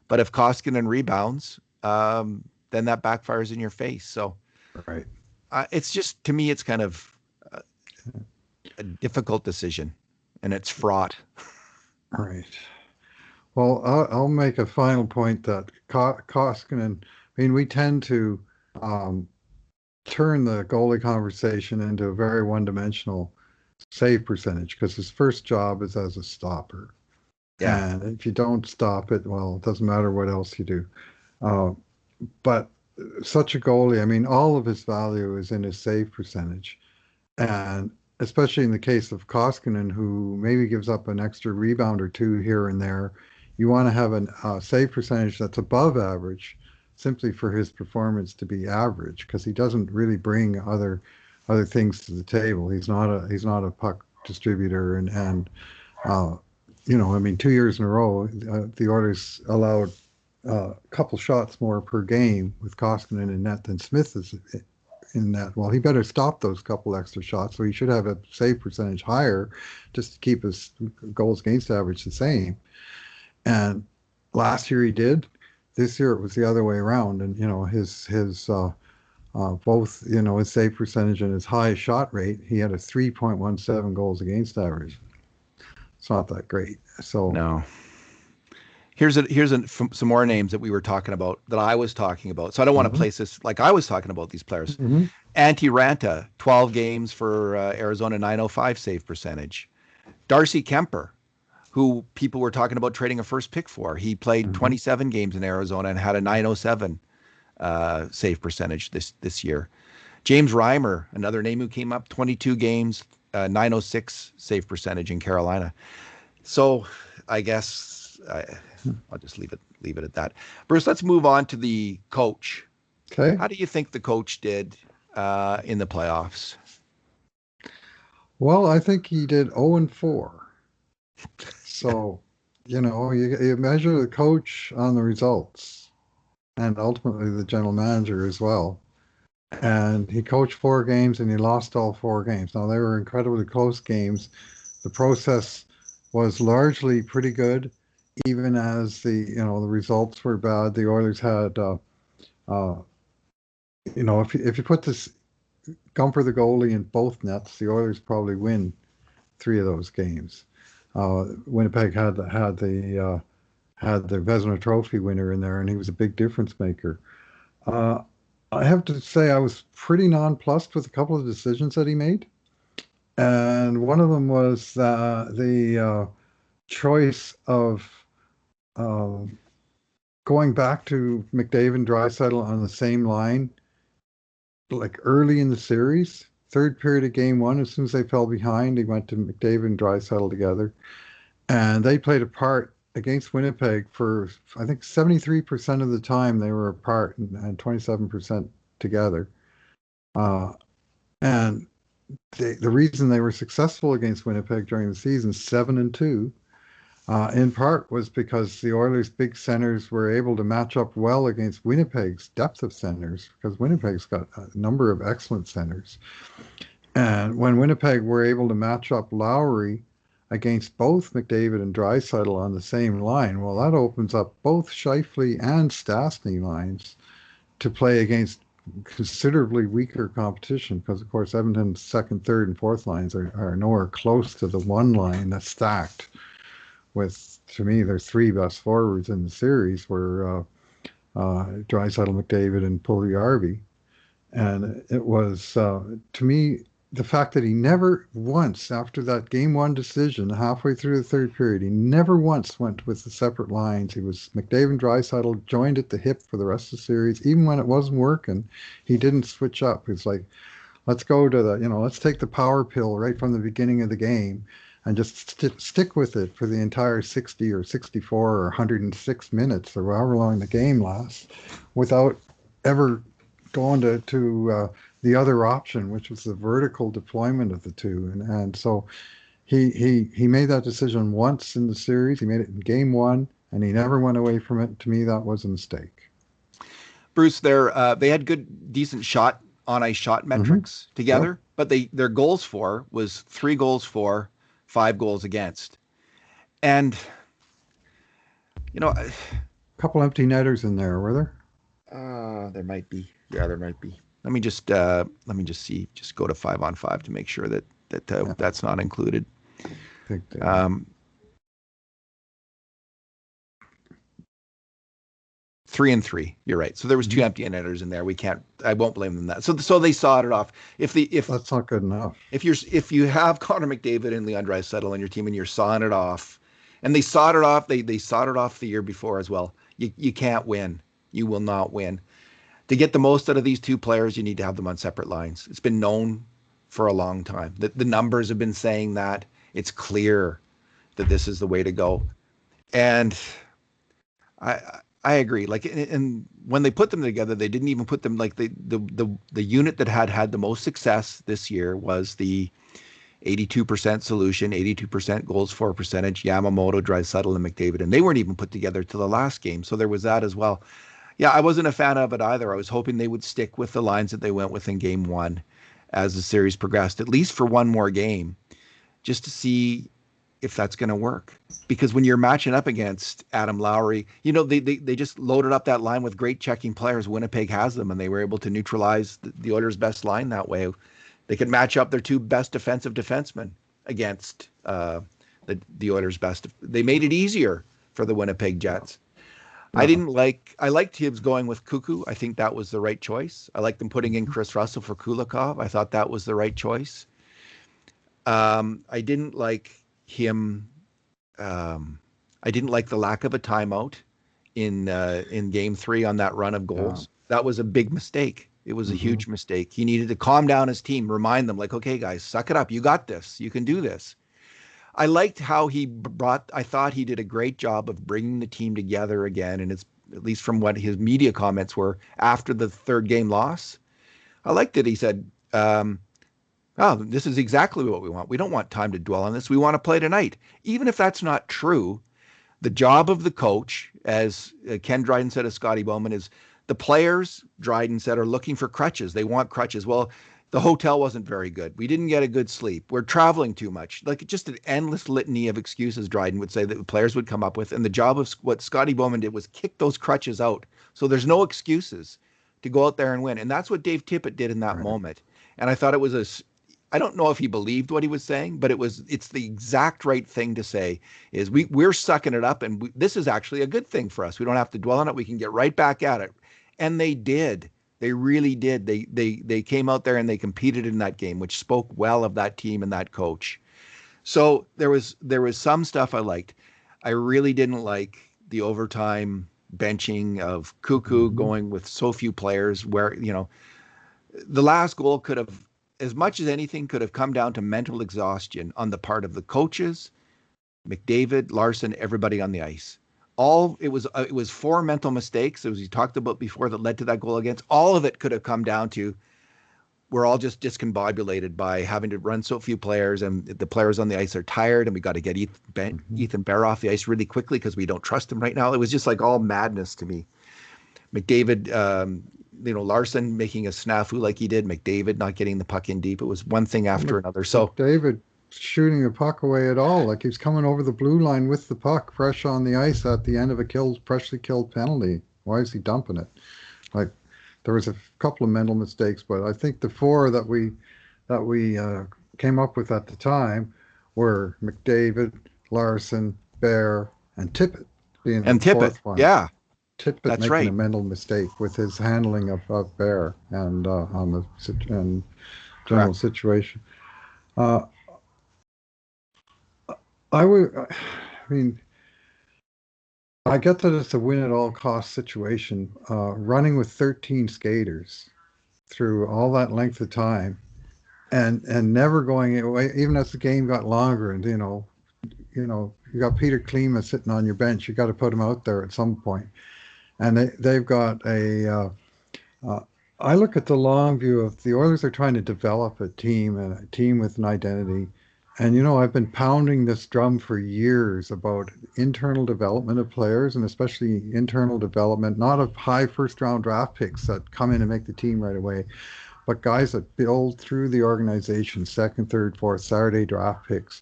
But if Koskinen rebounds, then that backfires in your face. So right. It's just, to me, it's kind of a difficult decision, and it's fraught. Right. Well, I'll make a final point that Koskinen, I mean, we tend to turn the goalie conversation into a very one-dimensional save percentage because his first job is as a stopper. Yeah. And if you don't stop it, well, it doesn't matter what else you do. Uh, but such a goalie, I mean, all of his value is in his save percentage. And especially in the case of Koskinen, who maybe gives up an extra rebound or two here and there, you want to have a save percentage that's above average simply for his performance to be average because he doesn't really bring other things to the table. He's not a puck distributor uh, I mean, 2 years in a row, the Oilers allowed a couple shots more per game with Koskinen in net than Smith is in net. Well, he better stop those couple extra shots, so he should have a save percentage higher just to keep his goals against average the same. And last year he did. This year it was the other way around, and his both his save percentage and his high shot rate, he had a 3.17 goals against average. It's not that great. So No. Some more names that we were talking about that I was talking about. So I don't want to mhm, place this like I was talking about these players. mhm, Antti Ranta, 12 games for Arizona, 905 save percentage. Darcy Kemper, who people were talking about trading a first pick for. He played mhm. 27 games in Arizona and had a 907 save percentage this year. James Reimer, another name who came up, 22 games, 906 save percentage in Carolina. So I guess I'll just leave it at that. Bruce, let's move on to the coach. Okay. How do you think the coach did in the playoffs? Well, I think he did 0-4. So, you measure the coach on the results and ultimately the general manager as well. And he coached 4 games and he lost all 4 games. Now, they were incredibly close games. The process was largely pretty good, even as the results were bad. The Oilers had, uh, if you put this Gumper the goalie in both nets, the Oilers probably win 3 of those games. Winnipeg had the Vezina Trophy winner in there, and he was a big difference maker. Uh, I have to say I was pretty nonplussed with a couple of decisions that he made, and one of them was the choice of um, going back to McDavid and Draisaitl on the same line, like early in the series. Third period of game one, as soon as they fell behind, he went to McDavid and Draisaitl together. And they played a part against Winnipeg for, I think, 73% of the time they were apart and 27% together. Uh, and the reason they were successful against Winnipeg during the season, 7-2, in part was because the Oilers' big centers were able to match up well against Winnipeg's depth of centers because Winnipeg's got a number of excellent centers. And when Winnipeg were able to match up Lowry against both McDavid and Draisaitl on the same line, well, that opens up both Scheifele and Stastny lines to play against considerably weaker competition because, of course, Edmonton's second, third, and fourth lines are nowhere close to the one line that's stacked with, to me, their 3 best forwards in the series were Draisaitl, McDavid, and Puljujarvi. And it was, to me, the fact that he never once, after that game one decision, halfway through the third period, he never once went with the separate lines. He was McDavid and Draisaitl joined at the hip for the rest of the series. Even when it wasn't working, he didn't switch up. It's like, let's go to let's take the power pill right from the beginning of the game and just stick with it for the entire 60 or 64 or 106 minutes or however long the game lasts without ever going to the other option, which was the vertical deployment of the two. And so he made that decision once in the series. He made it in game one, and he never went away from it. To me, that was a mistake. Bruce, they had good, decent shot on ice shot Mm-hmm. metrics Yep. together, but their goals for was 3 goals for, 5 goals against, and you know, A couple empty netters in there, were there? there might be, yeah, there might be. Let me just see, just go to 5-on-5 to make sure that Yeah, that's not included. I think Um, 3-3. You're right. So there was two empty netters in there. I won't blame them that. So they sawed it off. If That's not good enough. if you have Connor McDavid and Leon Draisaitl on your team and you're sawing it off, and they sawed it off, they sawed it off the year before as well. You can't win. You will not win. To get the most out of these two players, you need to have them on separate lines. It's been known for a long time. The numbers have been saying that. It's clear that this is the way to go. And I agree. Like, and when they put them together, they didn't even put them like the unit that had the most success this year was the 82% solution, 82% goals for percentage, Yamamoto, Draisaitl, and McDavid, and they weren't even put together to the last game. So there was that as well. Yeah, I wasn't a fan of it either. I was hoping they would stick with the lines that they went with in game one as the series progressed, at least for one more game, just to see if that's going to work. Because when you're matching up against Adam Lowry, they just loaded up that line with great checking players. Winnipeg has them, and they were able to neutralize the Oilers' best line that way. They could match up their two best defensive defensemen against the Oilers' best. They made it easier for the Winnipeg Jets. Yeah. I liked Tibbs going with Cuckoo. I think that was the right choice. I liked them putting in Kris Russell for Kulikov. I thought that was the right choice. I didn't like him. I didn't like the lack of a timeout in game 3 on that run of goals. Yeah. That was a big mistake. It was a huge mistake. He needed to calm down his team, remind them like, okay, guys, suck it up. You got this. You can do this. I liked how I thought he did a great job of bringing the team together again. And it's at least from what his media comments were after the third game loss. I liked it. He said, this is exactly what we want. We don't want time to dwell on this. We want to play tonight. Even if that's not true, the job of the coach, as Ken Dryden said of Scotty Bowman, is the players, Dryden said, are looking for crutches. They want crutches. Well, the hotel wasn't very good. We didn't get a good sleep. We're traveling too much. Like just an endless litany of excuses, Dryden would say, that the players would come up with. And the job of what Scotty Bowman did was kick those crutches out. So there's no excuses to go out there and win. And that's what Dave Tippett did in that moment. And I thought it was I don't know if he believed what he was saying, but it's the exact right thing to say, is we're sucking it up. And this is actually a good thing for us. We don't have to dwell on it. We can get right back at it. And they did. They really did. They came out there and they competed in that game, which spoke well of that team and that coach. So there was some stuff I liked. I really didn't like the overtime benching of Cuckoo going with so few players, where, the last goal could have, as much as anything, could have come down to mental exhaustion on the part of the coaches, McDavid, Larsson, everybody on the ice. It was 4 mental mistakes, as we talked about before, that led to that goal against. All of it could have come down to we're all just discombobulated by having to run so few players, and the players on the ice are tired, and we got to get Ethan Bear off the ice really quickly because we don't trust him right now. It was just like all madness to me. McDavid, Larsson making a snafu like he did, McDavid not getting the puck in deep. It was one thing after another. So McDavid shooting the puck away at all, like he's coming over the blue line with the puck fresh on the ice at the end of a freshly killed penalty. Why is he dumping it? Like, there was a couple of mental mistakes, but I think the 4 that we came up with at the time were McDavid, Larsson, Bear, and Tippett being the fourth one. Yeah. Tippett That's making right. a mental mistake with his handling of Bear and on the general Correct. situation. I get that it's a win-at-all-cost situation. Running with 13 skaters through all that length of time, and never going away, even as the game got longer, and you got Peter Klima sitting on your bench. You got to put him out there at some point, and they've got a. I look at the long view of the Oilers are trying to develop a team, and a team with an identity. And, I've been pounding this drum for years about internal development of players, and especially internal development, not of high first-round draft picks that come in and make the team right away, but guys that build through the organization, second, third, fourth, Saturday draft picks,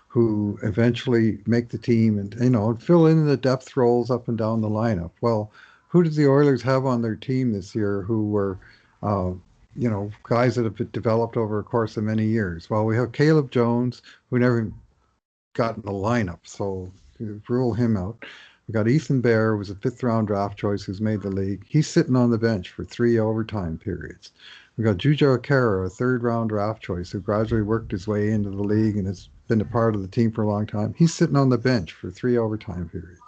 who eventually make the team and, fill in the depth roles up and down the lineup. Well, who did the Oilers have on their team this year who were guys that have been developed over a course of many years? Well, we have Caleb Jones, who never got in the lineup, so rule him out. We got Ethan Bear, who was a fifth-round draft choice who's made the league. He's sitting on the bench for 3 overtime periods. We got Jujhar Khaira, a third-round draft choice who gradually worked his way into the league and has been a part of the team for a long time. He's sitting on the bench for 3 overtime periods.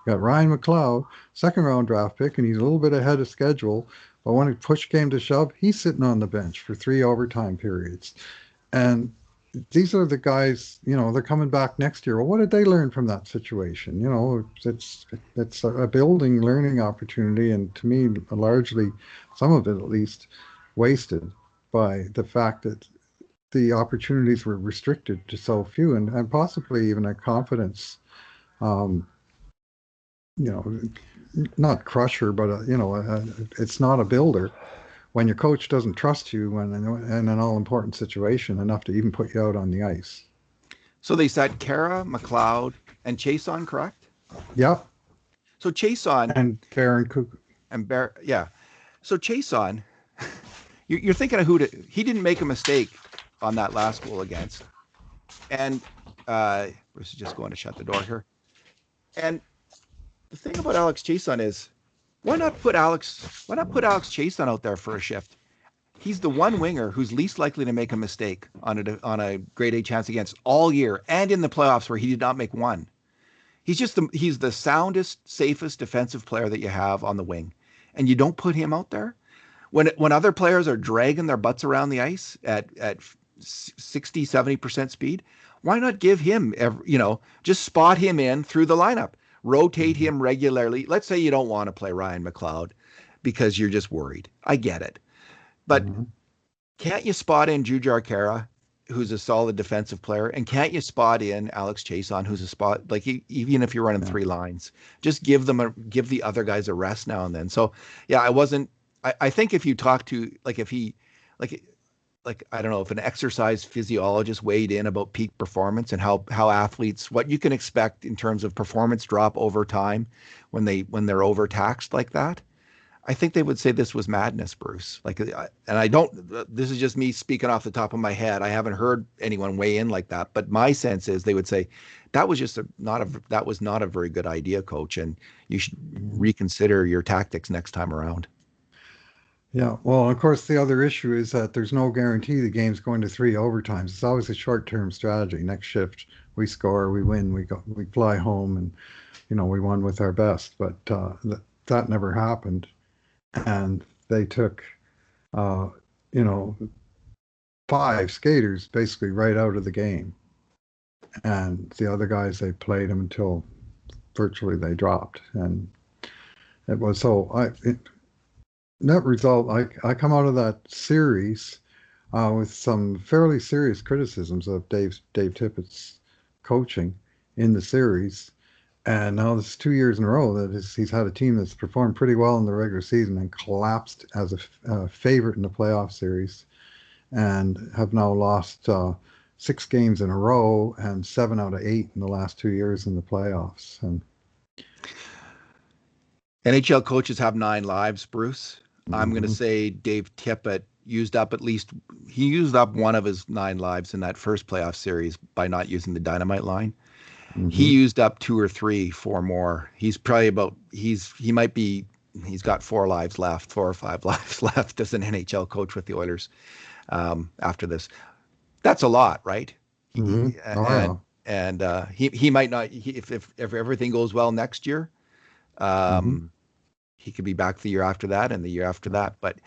We got Ryan McLeod, second-round draft pick, and he's a little bit ahead of schedule. But when push came to shove, he's sitting on the bench for 3 overtime periods. And these are the guys, they're coming back next year. Well, what did they learn from that situation? It's a building learning opportunity, and to me, largely, some of it at least, wasted by the fact that the opportunities were restricted to so few, and possibly even a confidence, um, not crusher, but it's not a builder when your coach doesn't trust you in an all-important situation enough to even put you out on the ice. So they said Khaira, McLeod, and Chason, correct? Yeah. So Chason and Bear and Kuckoo. And Bear, yeah. So Chason, you're thinking of he didn't make a mistake on that last goal against. And Bruce is just going to shut the door here. And the thing about Alex Chason is, why not put Alex Chason out there for a shift? He's the one winger who's least likely to make a mistake on a grade A chance against all year, and in the playoffs where he did not make one. He's the soundest, safest defensive player that you have on the wing, and you don't put him out there when other players are dragging their butts around the ice at 60, 70% speed. Why not give him just spot him in through the lineup, rotate him regularly. Let's say you don't want to play Ryan McLeod because you're just worried. I get it. But can't you spot in Jujhar Khaira, who's a solid defensive player, and can't you spot in Alex Chason, who's a spot, like even if you're running 3 lines, just give the other guys a rest now and then. So yeah, I think if you talk to I don't know, if an exercise physiologist weighed in about peak performance and how athletes, what you can expect in terms of performance drop over time when they're overtaxed like that, I think they would say this was madness, Bruce. This is just me speaking off the top of my head. I haven't heard anyone weigh in like that, but my sense is they would say that was just not a very good idea, coach, and you should reconsider your tactics next time around. Yeah, well, of course, the other issue is that there's no guarantee the game's going to 3 overtimes. It's always a short-term strategy. Next shift, we score, we win, we fly home, and we won with our best. But that never happened, and they took, 5 skaters basically right out of the game, and the other guys, they played them until virtually they dropped, and it was so. Net result, I come out of that series with some fairly serious criticisms of Dave Tippett's coaching in the series. And now this is 2 years in a row that he's had a team that's performed pretty well in the regular season and collapsed as a favorite in the playoff series, and have now lost 6 games in a row and 7 out of 8 in the last 2 years in the playoffs. And NHL coaches have 9 lives, Bruce. I'm going to say Dave Tippett used up one of his 9 lives in that first playoff series by not using the dynamite line. He used up 2 or 3, 4 more. He's probably he's got 4 lives left, 4 or 5 lives left as an NHL coach with the Oilers after this. That's a lot, right? He might not, if everything goes well next year, he could be back the year after that and the year after that. But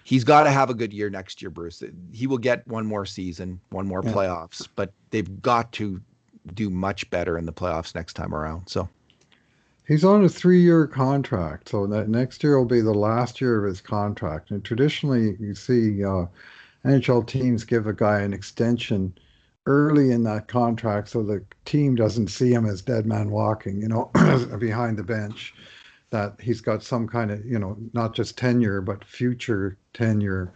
he's got to have a good year next year, Bruce. He will get one more season, one more playoffs, but they've got to do much better in the playoffs next time around. So he's on a 3-year contract, so that next year will be the last year of his contract. And traditionally, you see NHL teams give a guy an extension early in that contract so the team doesn't see him as dead man walking, behind the bench. That he's got some kind of, not just tenure, but future tenure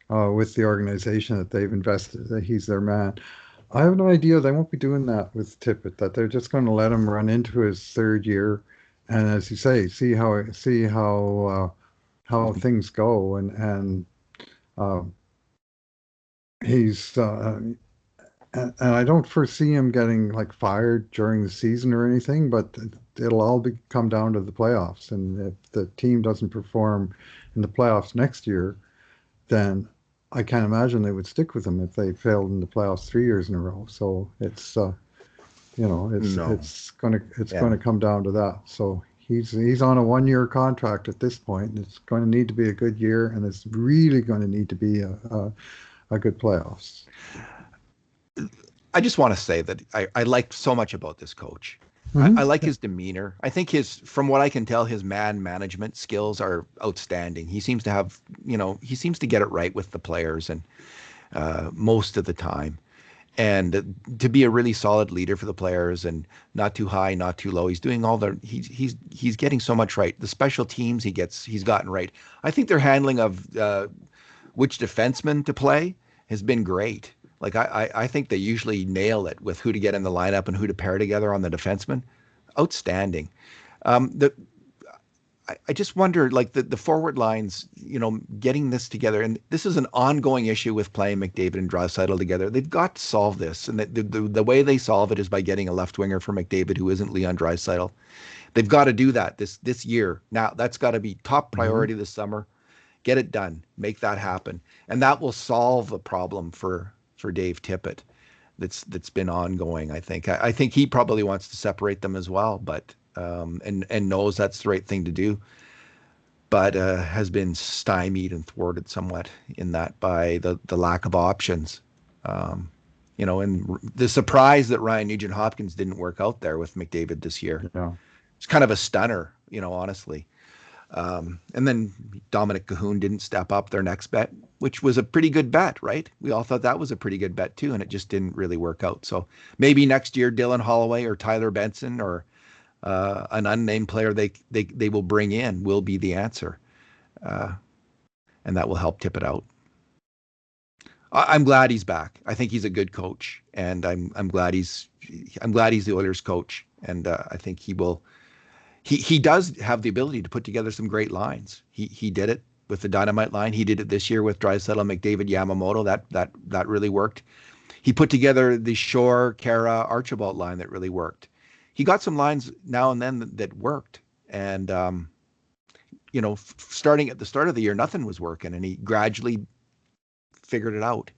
with the organization that they've invested, that he's their man. I have no idea they won't be doing that with Tippett, that they're just going to let him run into his 3rd year. And as you say, see how things go. And he's, and I don't foresee him getting fired during the season or anything, but it'll all come down to the playoffs. And if the team doesn't perform in the playoffs next year, then I can't imagine they would stick with him if they failed in the playoffs 3 years in a row. So it's No. it's Yeah. going to come down to that. So he's on a 1 year contract at this point. It's going to need to be a good year, and it's really going to need to be a good playoffs. I just want to say that I like so much about this coach. I Mm-hmm. like his demeanor. I think from what I can tell, his man management skills are outstanding. He seems to have, he seems to get it right with the players and most of the time. And to be a really solid leader for the players and not too high, not too low. He's doing all he's getting so much right. The special teams he's gotten right. I think their handling of which defenseman to play has been great. Like I think they usually nail it with who to get in the lineup and who to pair together on the defenseman. Outstanding. The I just wonder, like the forward lines, getting this together, and this is an ongoing issue with playing McDavid and Draisaitl together. They've got to solve this, and the way they solve it is by getting a left winger for McDavid who isn't Leon Draisaitl. They've got to do that this year. Now that's got to be top Mm-hmm. priority this summer. Get it done. Make that happen, and that will solve the problem for Dave Tippett that's been ongoing. I think he probably wants to separate them as well, but and knows that's the right thing to do, but has been stymied and thwarted somewhat in that by the lack of options. And the surprise that Ryan Nugent Hopkins didn't work out there with McDavid this year. Yeah. It's kind of a stunner, honestly. And then Dominic Cahoon didn't step up their next bet, which was a pretty good bet, right? We all thought that was a pretty good bet too, and it just didn't really work out. So maybe next year, Dylan Holloway or Tyler Benson or an unnamed player they will bring in will be the answer, and that will help tip it out. I'm glad he's back. I think he's a good coach, and I'm glad he's the Oilers coach, and I think he will. He does have the ability to put together some great lines. He did it with the Dynamite line. He did it this year with Draisaitl, McDavid, Yamamoto. That really worked. He put together the Shore, Kara, Archibald line that really worked. He got some lines now and then that worked, and starting at the start of the year, nothing was working, and he gradually figured it out,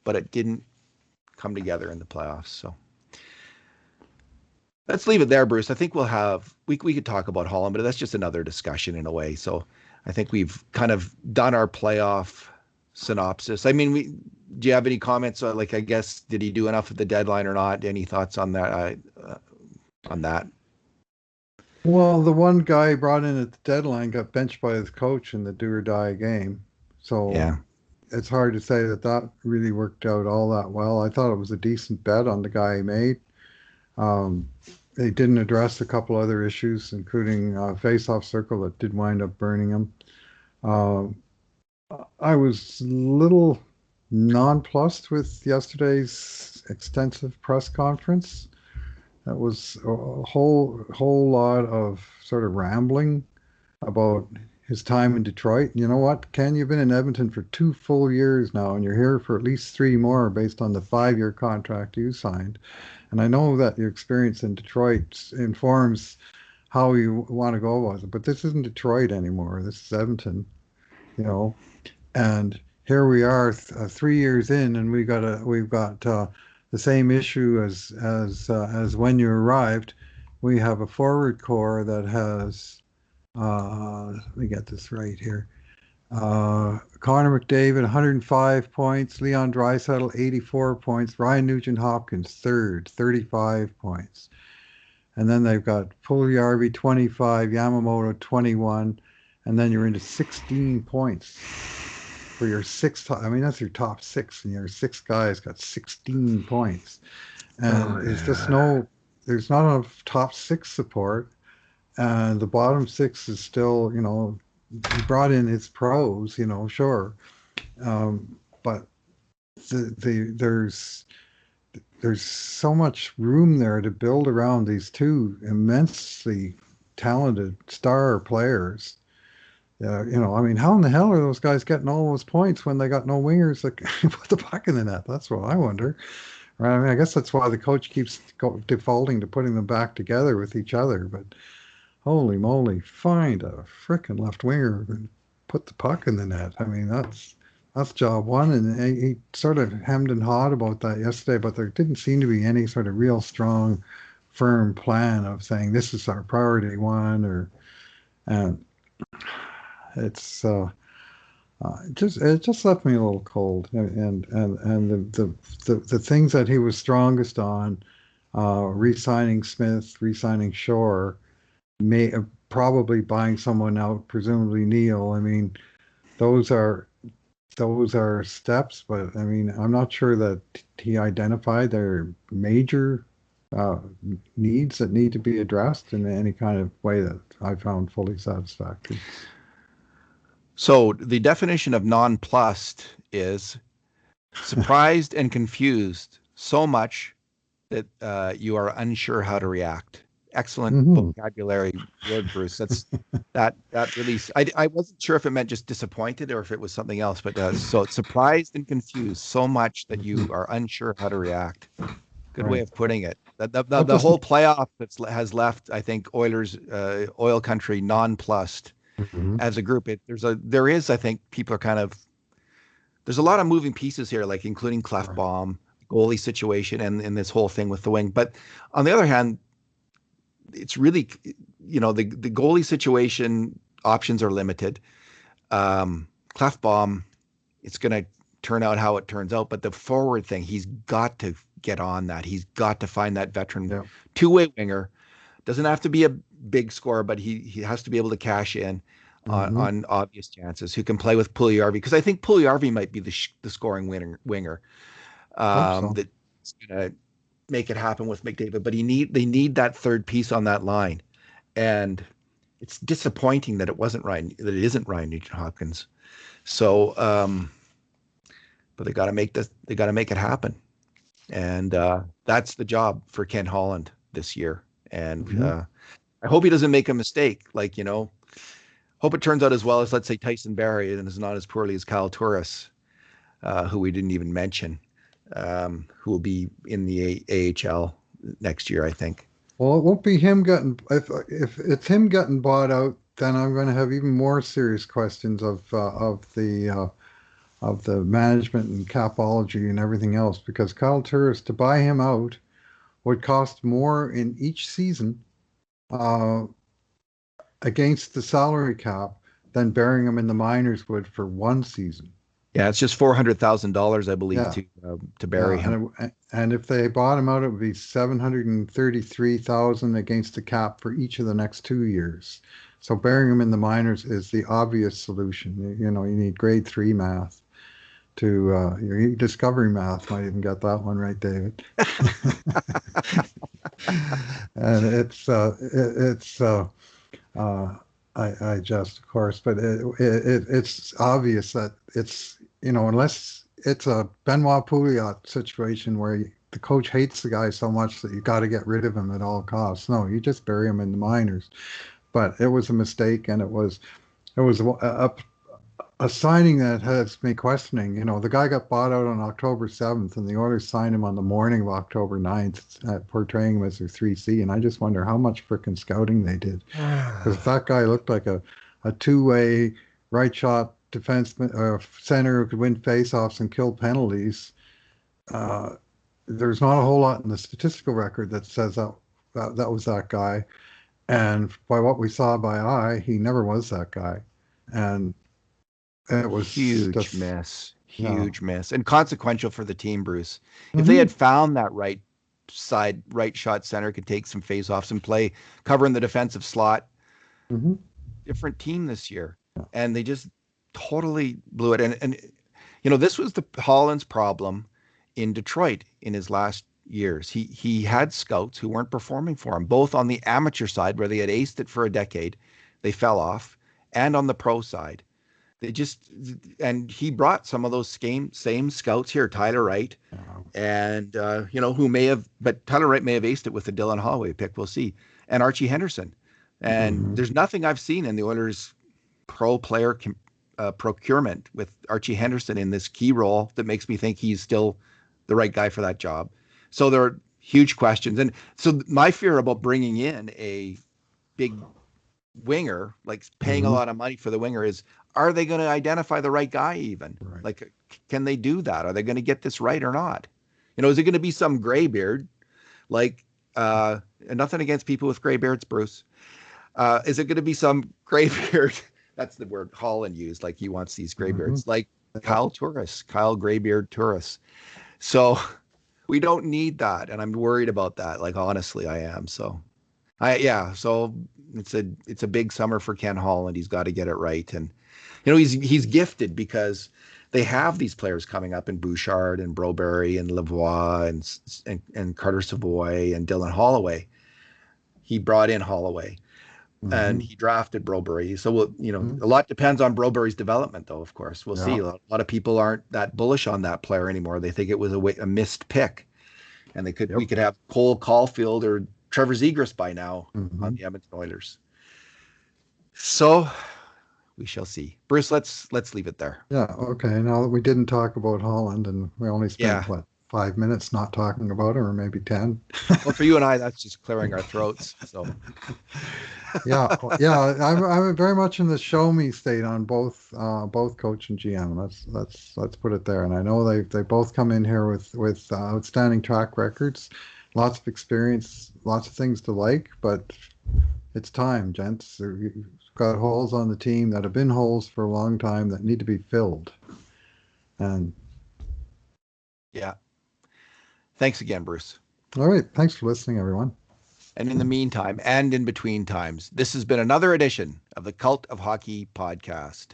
but it didn't come together in the playoffs. So let's leave it there, Bruce. I think we could talk about Holland, but that's just another discussion in a way. So I think we've kind of done our playoff synopsis. I mean, do you have any comments on, like, I guess, did he do enough at the deadline or not? Any thoughts on that? Well, the one guy brought in at the deadline got benched by his coach in the do or die game. So Yeah. it's hard to say that really worked out all that well. I thought it was a decent bet on the guy he made. They didn't address a couple other issues, including face-off circle that did wind up burning him. I was a little nonplussed with yesterday's extensive press conference. That was a whole lot of sort of rambling about his time in Detroit. You know what, Ken? You've been in Edmonton for 2 full years now, and you're here for at least 3 more based on the 5-year contract you signed. And I know that your experience in Detroit informs how you want to go about it, but this isn't Detroit anymore. This is Edmonton, you know. And here we are, 3 years in, and we've got the same issue as when you arrived. We have a forward core that has let me get this right here. Connor McDavid, 105 points. Leon Draisaitl, 84 points. Ryan Nugent-Hopkins, third, 35 points. And then they've got Puljujarvi, 25, Yamamoto, 21, and then you're into 16 points for your sixth. I mean, that's your top 6, and your 6 guys got 16 points. And there's not enough top 6 support, and the bottom 6 is still, he brought in his pros, sure, but there's so much room there to build around these 2 immensely talented star players. I mean, how in the hell are those guys getting all those points when they got no wingers that put the puck in the net? That's what I wonder. Right? I mean, I guess that's why the coach keeps defaulting to putting them back together with each other. But holy moly, find a frickin' left winger and put the puck in the net. I mean, that's job one. And he sort of hemmed and hawed about that yesterday, but there didn't seem to be any sort of real strong, firm plan of saying this is our priority one, or and it's it just left me a little cold. And the things that he was strongest on, re-signing Smith, re-signing Shore, may probably buying someone out, presumably Neil. I mean, those are those are steps, but I mean, I'm not sure that he identified their major uh, needs that need to be addressed in any kind of way that I found fully satisfactory. So the definition of nonplussed is surprised and confused so much that you are unsure how to react. Excellent Hmm. vocabulary word, Bruce. That really. I wasn't sure if it meant just disappointed or if it was something else, but so it's surprised and confused so much that you are unsure how to react. Good way Right. of putting it. I'll The just. whole playoff has left, I think, Oilers, oil country nonplussed Mhm. as a group. There is, I think, people are kind of, there's a lot of moving pieces here, like including Right. Clefbaum, goalie situation, and this whole thing with the wing. But on the other hand, it's really, the goalie situation options are limited. Clefbaum, it's going to turn out how it turns out. But the forward thing, he's got to get on that. He's got to find that veteran Yeah. two-way winger. Doesn't have to be a big scorer, but he has to be able to cash in Hmm. on obvious chances. Who can play with Puljujarvi, because I think Puljujarvi might be the scoring winger Hope so. that's going to make it happen with McDavid. But they need that third piece on that line, and it's disappointing that it isn't Ryan Nugent-Hopkins. So, but they got to make it happen, and that's the job for Ken Holland this year. And Hmm. I hope he doesn't make a mistake. Like, hope it turns out as well as, let's say, Tyson Barrie, and is not as poorly as Kyle Turris, who we didn't even mention, who will be in the AHL next year, I think. Well, it won't be him getting if it's him getting bought out, then I'm going to have even more serious questions of the management and capology and everything else because Kyle Turris to buy him out would cost more in each season uh, against the salary cap than burying him in the minors would for one season. Yeah, it's just $400,000, I believe, Yeah, to bury yeah, him. and if they bought him out, it would be 733,000 against the cap for each of the next 2 years. So burying him in the minors is the obvious solution. You need grade three math to your discovery math might even get that one right, David. And it's uh, I just of course, but it's obvious that it's unless it's a Benoit Pouliot situation where the coach hates the guy so much that you got to get rid of him at all costs. No, you just bury him in the minors. But it was a mistake, and it was a signing that has me questioning. The guy got bought out on October 7th, and the Oilers signed him on the morning of October 9th, portraying him as their 3C. And I just wonder how much freaking scouting they did. Because if that guy looked like a two-way right shot defenseman, center who could win faceoffs and kill penalties, uh, there's not a whole lot in the statistical record that says that was that guy. And by what we saw by eye, he never was that guy. And it was Huge just, miss, yeah. huge miss, and consequential for the team, Bruce. If they Hmm. had found that right shot center could take some faceoffs and play covering the defensive slot, Hmm. different team this year. And they just totally blew it. And this was the Holland's problem in Detroit in his last years. He had scouts who weren't performing for him, both on the amateur side where they had aced it for a decade, they fell off, and on the pro side. They just and he brought some of those same scouts here, Tyler Wright, Yeah. and who may have, but Tyler Wright may have aced it with the Dylan Holloway pick. We'll see, and Archie Henderson. And Hmm. there's nothing I've seen in the Oilers pro player procurement with Archie Henderson in this key role that makes me think he's still the right guy for that job. So there are huge questions. And so my fear about bringing in a big winger, like paying a Mm-hmm. lot of money for the winger, is are they going to identify the right guy even? Right. Like, can they do that? Are they going to get this right or not? Is it going to be some gray beard? Like, and nothing against people with gray beards, Bruce. Is it going to be some gray beard? That's the word Holland used. Like he wants these gray Mm-hmm. beards, like Yep. Kyle Graybeard Turris. So we don't need that, and I'm worried about that. Like honestly, I am. So So it's a big summer for Ken Holland. He's got to get it right, and he's gifted because they have these players coming up in Bouchard and Broberry and Lavoie and Carter Savoy and Dylan Holloway. He brought in Holloway and Mm-hmm. he drafted Broberry. So Mm-hmm. a lot depends on Broberry's development, though. Of course, we'll see. Yeah. A lot of people aren't that bullish on that player anymore. They think it was a missed pick, and Yep. we could have Cole Caulfield or Trevor Zegras by now on Mm-hmm. the Edmonton Oilers. So we shall see. Bruce, let's leave it there. Yeah. Okay. Now that we didn't talk about Holland, and we only spent Yeah. what 5 minutes not talking about it, or maybe 10. Well, for you and I, that's just clearing our throats. So Yeah, yeah. I'm very much in the show me state on both coach and GM. Let's put it there. And I know they both come in here with outstanding track records, lots of experience, lots of things to like. But it's time, gents. You've got holes on the team that have been holes for a long time that need to be filled. And yeah. Thanks again, Bruce. all right, thanks for listening, everyone. And in the meantime, and in between times, this has been another edition of the Cult of Hockey podcast.